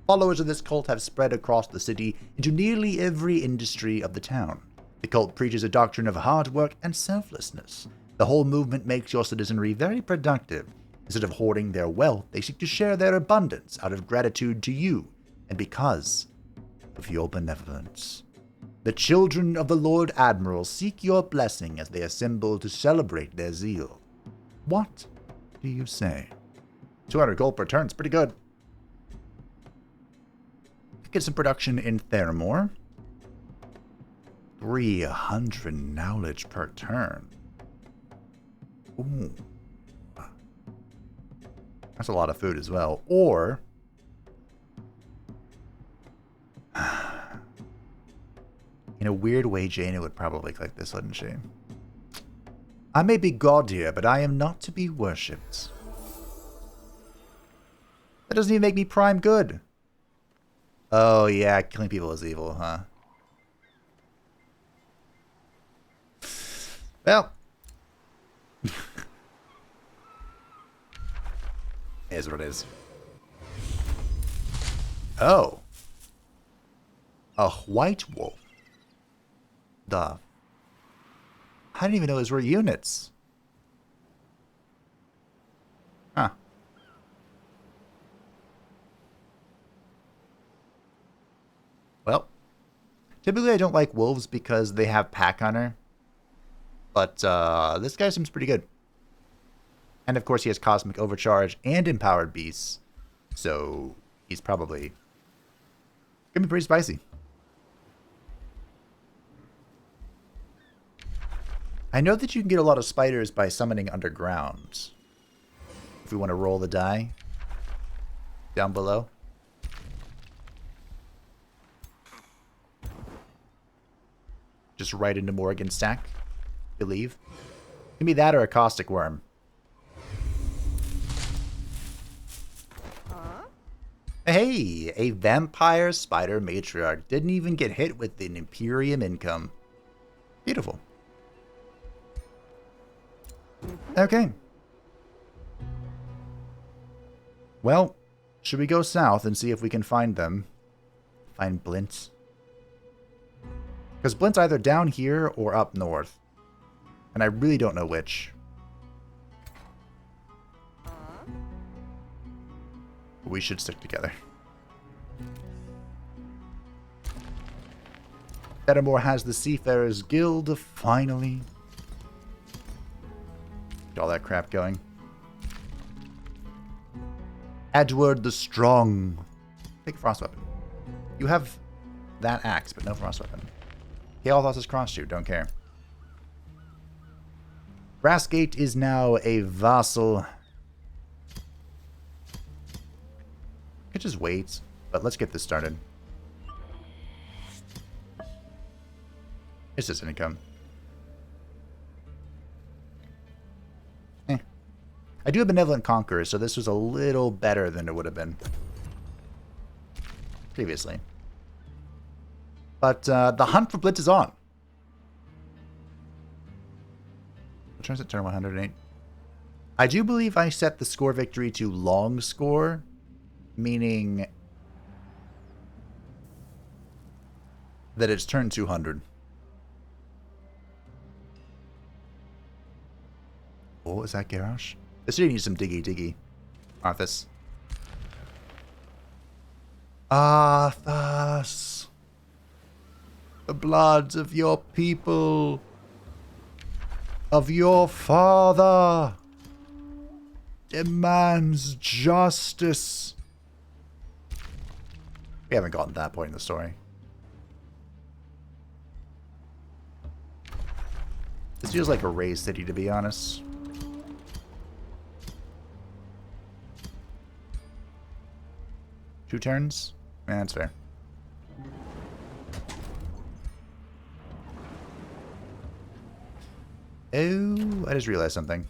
A: Followers of this cult have spread across the city into nearly every industry of the town. The cult preaches a doctrine of hard work and selflessness. The whole movement makes your citizenry very productive. Instead of hoarding their wealth, they seek to share their abundance out of gratitude to you and because of your benevolence. The children of the Lord Admiral seek your blessing as they assemble to celebrate their zeal. What do you say? 200 gold per turn is pretty good. Get some production in Theramore. 300 knowledge per turn. Ooh. That's a lot of food as well. Or in a weird way, Jaina would probably click this, wouldn't she? I may be God here, but I am not to be worshipped. That doesn't even make me prime good. Oh yeah, killing people is evil, huh? Well. It is what it is. Oh. A white wolf. I didn't even know those were units. Huh. Well, typically I don't like wolves because they have pack hunter. But this guy seems pretty good. And of course he has cosmic overcharge and empowered beasts. So he's probably gonna be pretty spicy. I know that you can get a lot of spiders by summoning underground. If we want to roll the die down below. Just right into Morrigan's stack, I believe. Give me that or a caustic worm. Hey, a vampire spider matriarch didn't even get hit with an Imperium income. Beautiful. Okay. Well, should we go south and see if we can find them? Find Blint? Because Blint's either down here or up north. And I really don't know which. We should stick together. Theramore has the Seafarers Guild, finally. Get all that crap going. Edward the Strong. Take a frost weapon. You have that axe, but no frost weapon. Kael'thas has crossed you, don't care. Brassgate is now a vassal. Could just wait, but let's get this started. It's just income. I do have Benevolent Conqueror, so this was a little better than it would have been previously. But the hunt for Blint is on. What turns it? Turn 108. I do believe I set the score victory to long score, meaning that it's turn 200. Oh, is that Garrosh? This city needs some diggy. Arthas. Arthas. The blood of your people. Of your father. Demands justice. We haven't gotten to that point in the story. This feels like a raised city, to be honest. Two turns? Yeah, that's fair. Oh, I just realized something.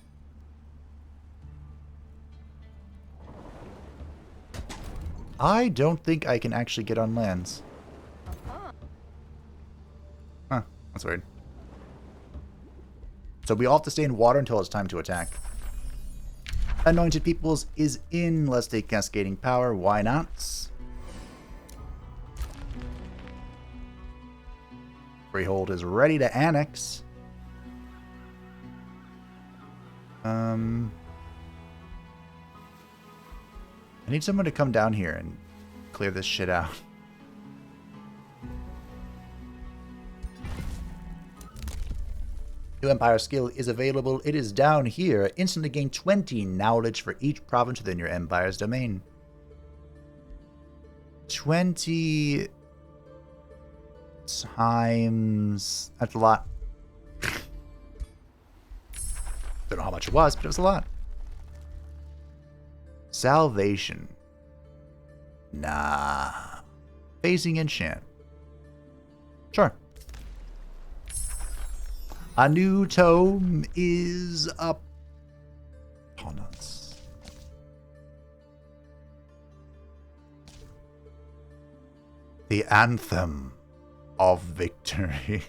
A: I don't think I can actually get on lands. Huh, that's weird. So we all have to stay in water until it's time to attack. Anointed Peoples is in. Let's take Cascading Power. Why not? Freehold is ready to annex. I need someone to come down here and clear this shit out. New Empire skill is available. It is down here. Instantly gain 20 knowledge for each province within your Empire's domain. 20 times... That's a lot. Don't know how much it was, but it was a lot. Salvation. Nah. Phasing enchant. Sure. A new tome is upon us. The Anthem of Victory.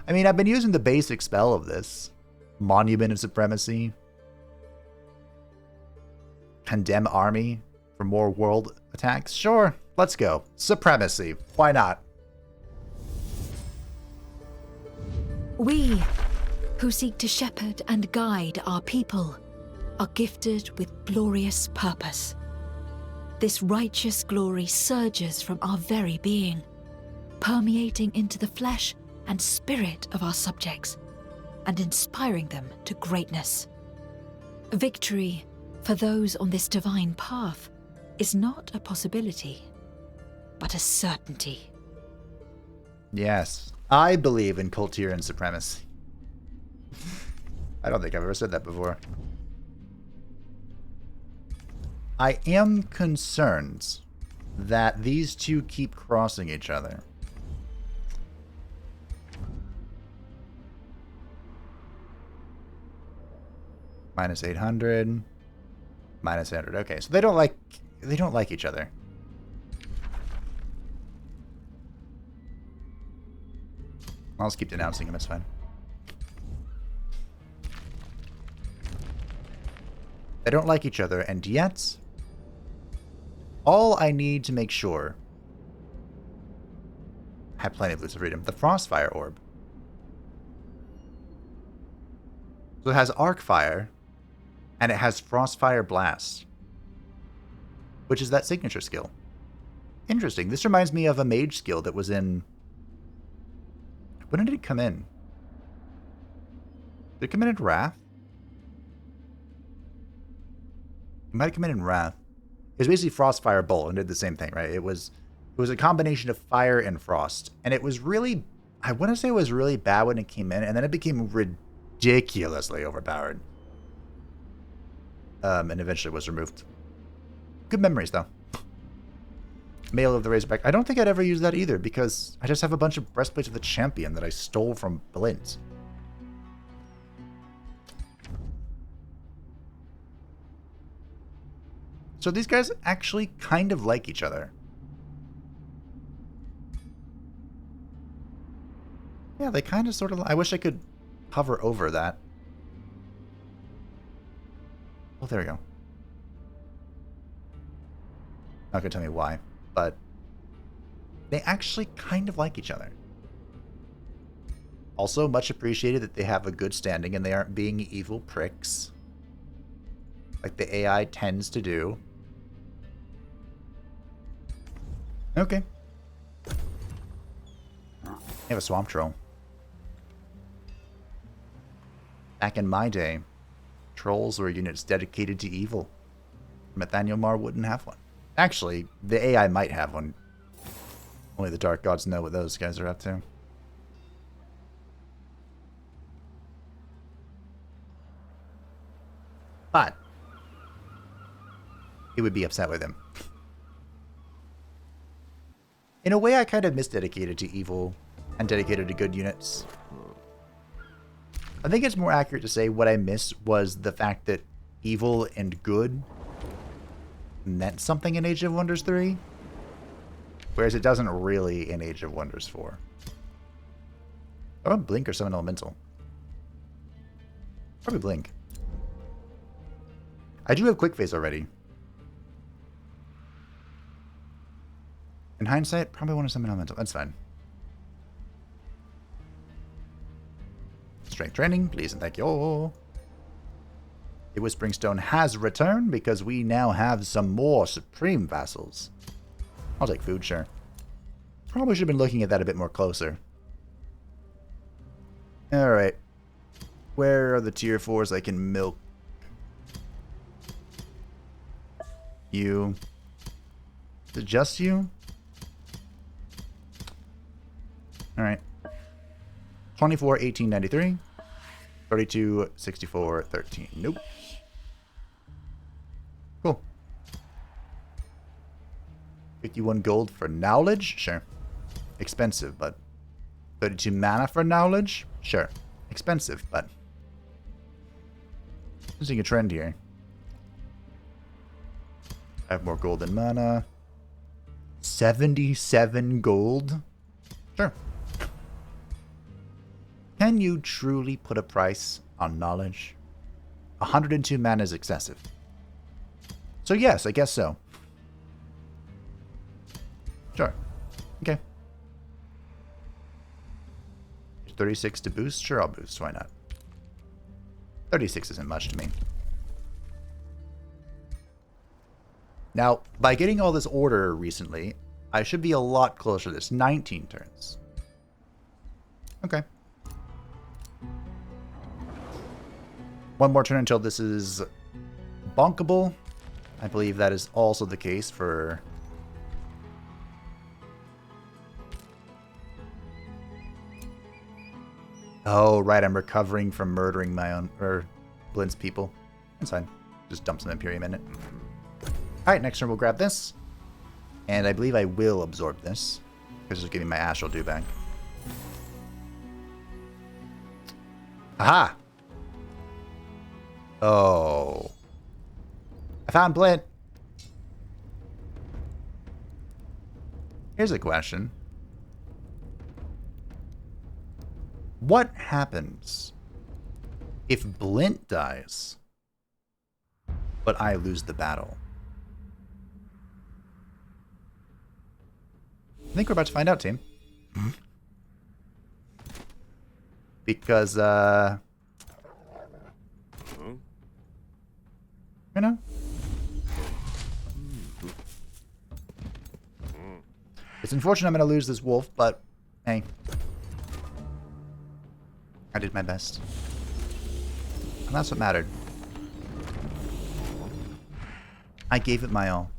A: I mean, I've been using the basic spell of this. Monument of Supremacy. Condemn Army for more world attacks. Sure, let's go. Supremacy. Why not?
B: We, who seek to shepherd and guide our people, are gifted with glorious purpose. This righteous glory surges from our very being, permeating into the flesh and spirit of our subjects, and inspiring them to greatness. Victory, for those on this divine path, is not a possibility, but a certainty.
A: Yes. I believe in Tiran supremacy. I don't think I've ever said that before. I am concerned that these two keep crossing each other. Minus 800. Minus 800. Okay, so they don't like each other. I'll just keep denouncing him, it's fine. They don't like each other, and yet, all I need to make sure... I have plenty of Loots of Freedom. The Frostfire Orb. So it has Arc Fire, and it has Frostfire Blast, which is that signature skill. Interesting. This reminds me of a mage skill that was in... When did it come in? Did it come in Wrath? It might have come in Wrath. It was basically Frostfire Bolt and did the same thing, right? It was a combination of fire and frost. And it was really... I want to say it was really bad when it came in, and then it became ridiculously overpowered. And eventually was removed. Good memories, though. Mail of the Razorback. I don't think I'd ever use that either, because I just have a bunch of Breastplates of the Champion that I stole from Blint. So these guys actually kind of like each other. Yeah, they kind of sort of... I wish I could hover over that. Oh, there we go. Not gonna tell me why, but they actually kind of like each other. Also, much appreciated that they have a good standing and they aren't being evil pricks, like the AI tends to do. Okay. They have a Swamp Troll. Back in my day, trolls were units dedicated to evil. Nathaniel Marr wouldn't have one. Actually, the AI might have one. Only the Dark Gods know what those guys are up to. But he would be upset with him. In a way, I kind of miss dedicated to evil and dedicated to good units. I think it's more accurate to say what I miss was the fact that evil and good meant something in Age of Wonders 3, whereas it doesn't really in Age of Wonders 4. I want Blink or Summon Elemental. Probably Blink. I do have Quick Phase already. In hindsight, probably want to summon Elemental. That's fine. Strength training, please and thank you. The Whispering Stone has returned because we now have some more Supreme Vassals. I'll take food, sure. Probably should have been looking at that a bit more closer. Alright. Where are the tier 4s I can milk? You. Is it just you? Alright. 24, 18, 93. 32, 64, 13. Nope. Cool. 51 gold for knowledge? Sure. Expensive, but 32 mana for knowledge? Sure. Expensive, but I'm seeing a trend here. I have more gold than mana. 77 gold? Sure. Can you truly put a price on knowledge? 102 mana is excessive. So yes, I guess so. Sure. Okay. 36 to boost? Sure, I'll boost. Why not? 36 isn't much to me. Now, by getting all this order recently, I should be a lot closer to this. 19 turns. Okay. One more turn until this is bonkable. I believe that is also the case for... Oh, right, I'm recovering from murdering my own, or Blint's people. That's fine. Just dump some Imperium in it. Alright, next turn we'll grab this. And I believe I will absorb this. Because it's giving my Astral Dew back. Aha! Oh. I found Blint. Here's a question. What happens if Blint dies, but I lose the battle? I think we're about to find out, team. Because, you know? It's unfortunate I'm going to lose this wolf, but hey. I did my best. And that's what mattered. I gave it my all.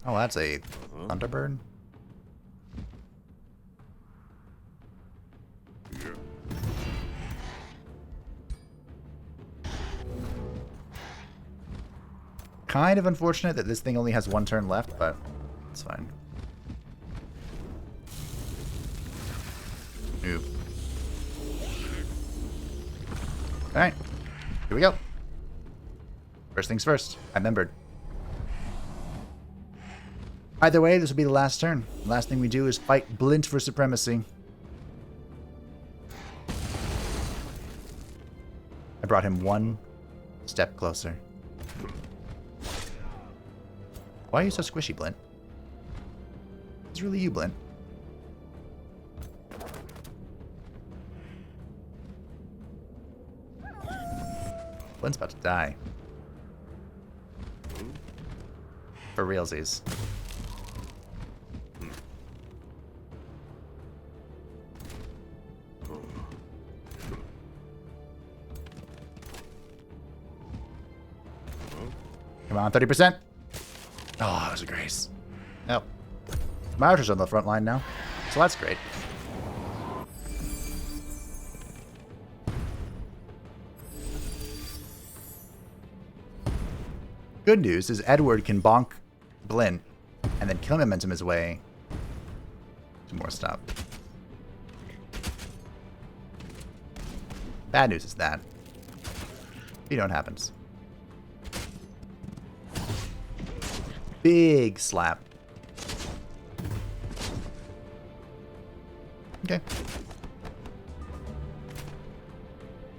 A: Oh, that's a Thunderbird? Kind of unfortunate that this thing only has one turn left, but it's fine. Ooh. Alright. Here we go. First things first. I remembered. Either way, this will be the last turn. The last thing we do is fight Blint for Supremacy. I brought him one step closer. Why are you so squishy, Blint? It's really you, Blint. Blint's about to die. For realsies. Come on, 30%. Oh, that was a grace. Nope. My archer's on the front line now, so that's great. Good news is Edward can bonk Blint and then kill momentum his way to more stuff. Bad news is that. You know what happens. Big slap. Okay.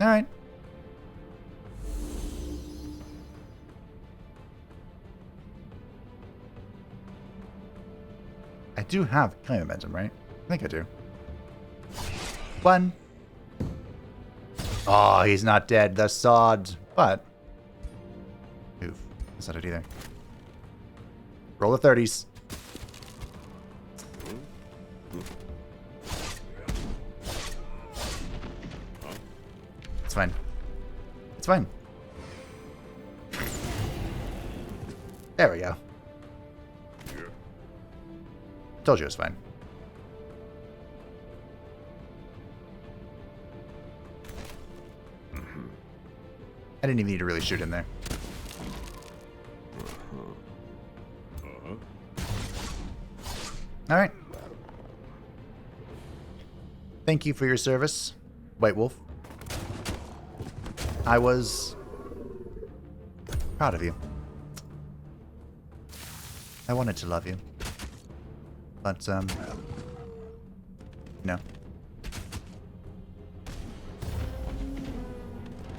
A: Alright. I do have claim momentum, right? I think I do. 1. Oh, he's not dead. The sod. But. Oof. That's not it either. Roll the 30s. It's fine. It's fine. There we go. Told you it was fine. I didn't even need to really shoot in there. Alright. Thank you for your service, White Wolf. I was proud of you. I wanted to love you. But, no. At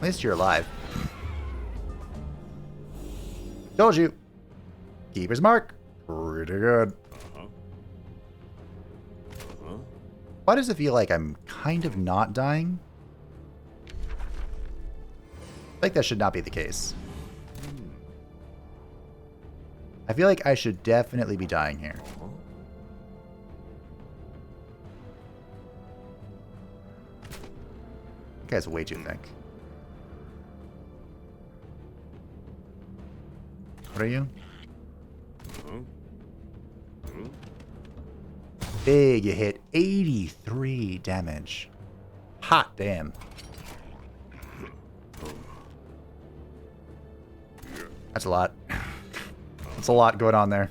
A: least you're alive. Told you. Keeper's mark. Pretty good. Why does it feel like I'm kind of not dying? I think that should not be the case. I feel like I should definitely be dying here. You guys way too thick. What are you? Big hit. 83 damage. Hot damn. That's a lot. That's a lot going on there.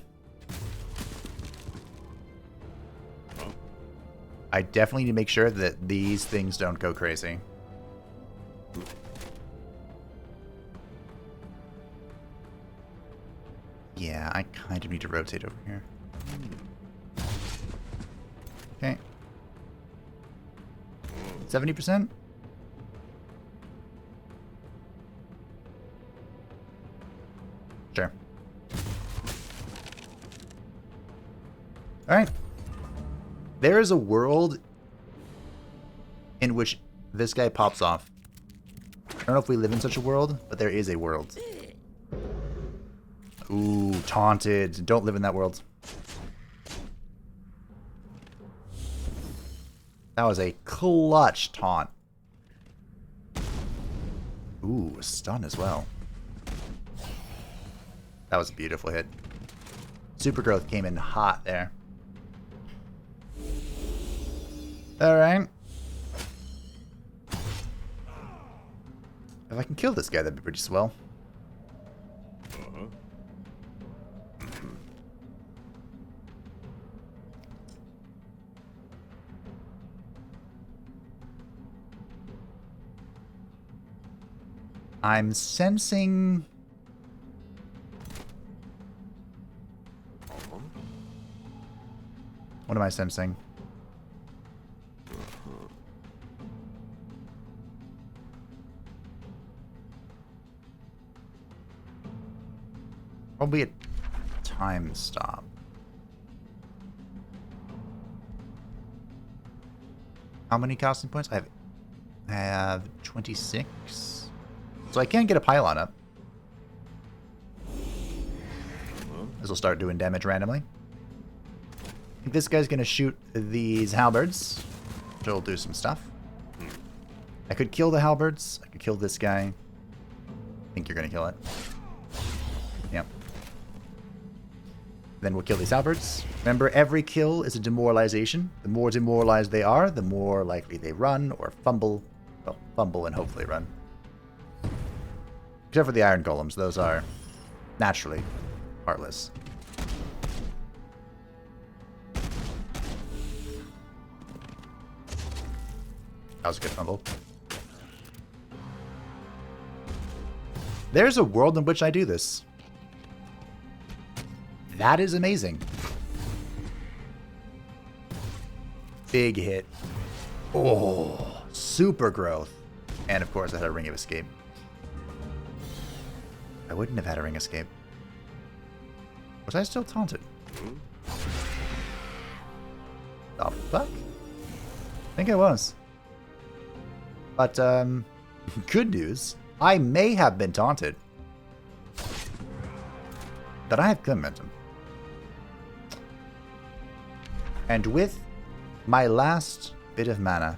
A: I definitely need to make sure that these things don't go crazy. Yeah, I kind of need to rotate over here. Okay. 70%? Sure. Alright. There is a world in which this guy pops off. I don't know if we live in such a world, but there is a world. Ooh, taunted. Don't live in that world. That was a clutch taunt. Ooh, a stun as well. That was a beautiful hit. Super growth came in hot there. Alright. If I can kill this guy, that'd be pretty swell. I'm sensing... What am I sensing? Probably a time stop. How many casting points? I have 26. So I can get a pylon up. This will start doing damage randomly. I think this guy's going to shoot these halberds, which will do some stuff. I could kill the halberds. I could kill this guy. I think you're going to kill it. Yep. Then we'll kill these halberds. Remember, every kill is a demoralization. The more demoralized they are, the more likely they run or fumble. Well, fumble and hopefully run. Except for the iron golems. Those are naturally heartless. That was a good fumble. There's a world in which I do this. That is amazing. Big hit. Oh, super growth. And of course I had a Ring of Escape. I wouldn't have had a Ring Escape. Was I still taunted? The fuck? I think I was. But, good news. I may have been taunted. But I have good momentum. And with my last bit of mana...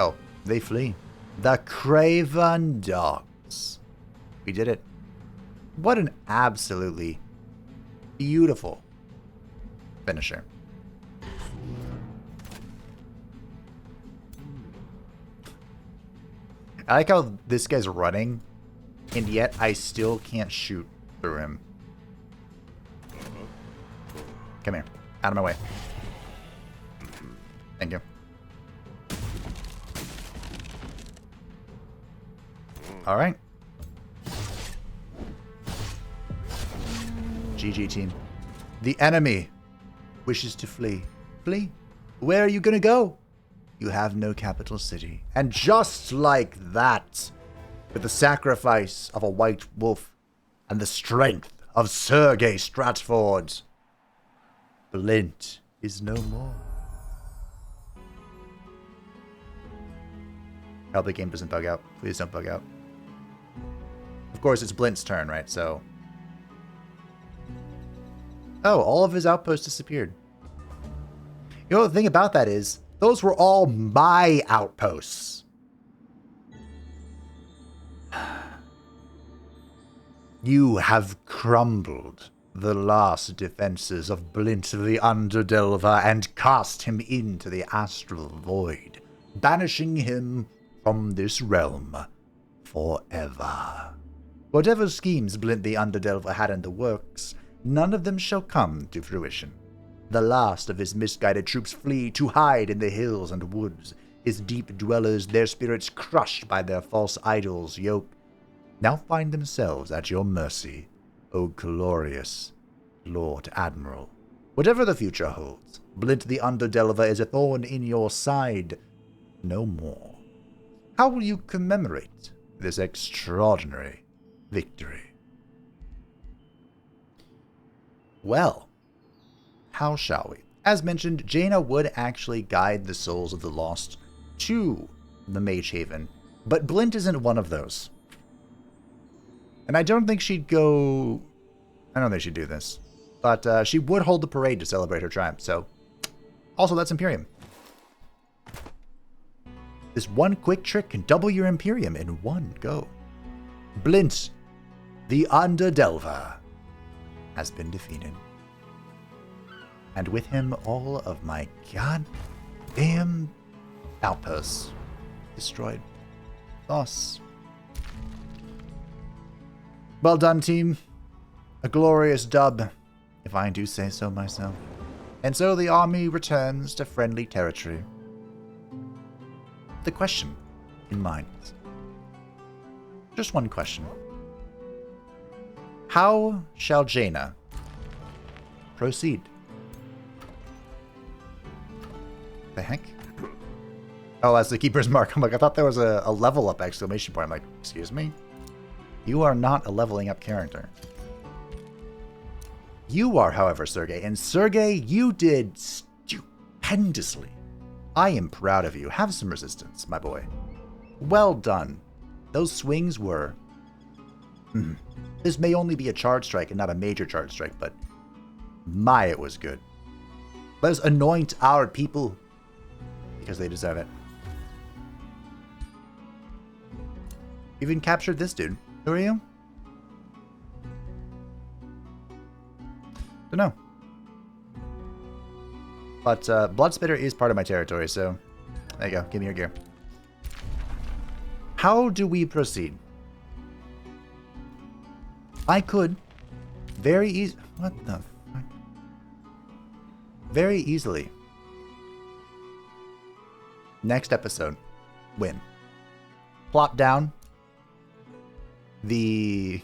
A: Oh, they flee. The Craven Dogs. We did it. What an absolutely beautiful finisher. I like how this guy's running, and yet I still can't shoot through him. Come here. Out of my way. Thank you. Alright. GG team. The enemy wishes to flee. Flee? Where are you gonna go? You have no capital city. And just like that, with the sacrifice of a white wolf and the strength of Sergey Stratford, Blint is no more. I hope the game doesn't bug out. Please don't bug out. Of course, it's Blint's turn, right? So... Oh, all of his outposts disappeared. You know, the thing about that is, those were all my outposts. You have crumbled the last defenses of Blint the Underdelver and cast him into the astral void, banishing him from this realm forever. Whatever schemes Blint the Underdelver had in the works, none of them shall come to fruition. The last of his misguided troops flee to hide in the hills and woods. His deep dwellers, their spirits crushed by their false idols' yoke, now find themselves at your mercy, O glorious Lord Admiral. Whatever the future holds, Blint the Underdelver is a thorn in your side no more. How will you commemorate this extraordinary victory? Well, how shall we? As mentioned, Jaina would actually guide the souls of the lost to the Mage Haven, but Blint isn't one of those. And I don't think she'd go... I don't think she'd do this. But she would hold the parade to celebrate her triumph, so... Also, that's Imperium. This one quick trick can double your Imperium in one go. Blint, the Underdelver, has been defeated. And with him, all of my goddamn outposts destroyed. Loss. Well done, team. A glorious dub, if I do say so myself. And so the army returns to friendly territory. The question in mind. Just one question. How shall Jaina proceed? The heck? Oh, that's the Keeper's Mark. I'm like, I thought there was a level up exclamation point. I'm like, excuse me? You are not a leveling up character. You are, however, Sergey. And Sergey, you did stupendously. I am proud of you. Have some resistance, my boy. Well done. Those swings were... This may only be a charge strike and not a major charge strike, but my, it was good. Let us anoint our people because they deserve it. Even captured this dude. Who are you? Don't know. But Bloodspitter is part of my territory, so there you go. Give me your gear. How do we proceed? I could very easy. What the fuck? Very easily. Next episode. Win. Plop down the...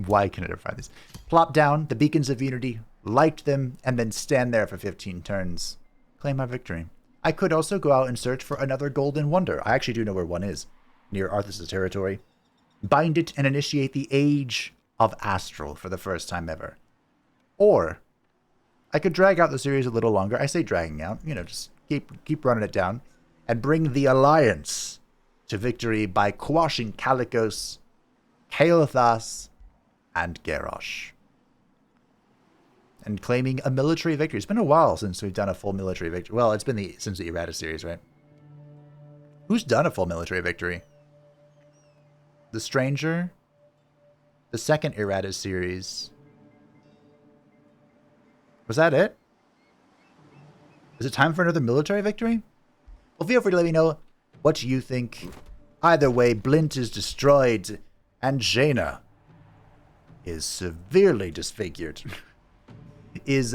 A: Why can I never find this? Plop down the Beacons of Unity, light them, and then stand there for 15 turns. Claim our victory. I could also go out and search for another golden wonder. I actually do know where one is, near Arthas' territory. Bind it and initiate the Age of Astral for the first time ever. Or I could drag out the series a little longer. I say dragging out, just keep running it down, and bring the Alliance to victory by quashing Kalecgos, Kael'thas, and Garrosh. And claiming a military victory. It's been a while since we've done a full military victory. Well, it's been since the Errata series, right? Who's done a full military victory? The Stranger? The second Errata series? Was that it? Is it time for another military victory? Well, feel free to let me know what you think. Either way, Blint is destroyed, and Jaina is severely disfigured. Is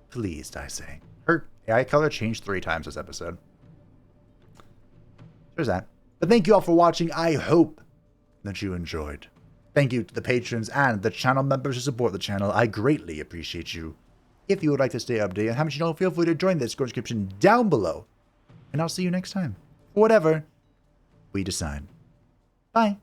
A: pleased, I say. Her eye color changed 3 times this episode. There's that. But thank you all for watching. I hope that you enjoyed. Thank you to the patrons and the channel members who support the channel. I greatly appreciate you. If you would like to stay updated on how much you know, feel free to join the Discord description down below. And I'll see you next time. Whatever we decide. Bye.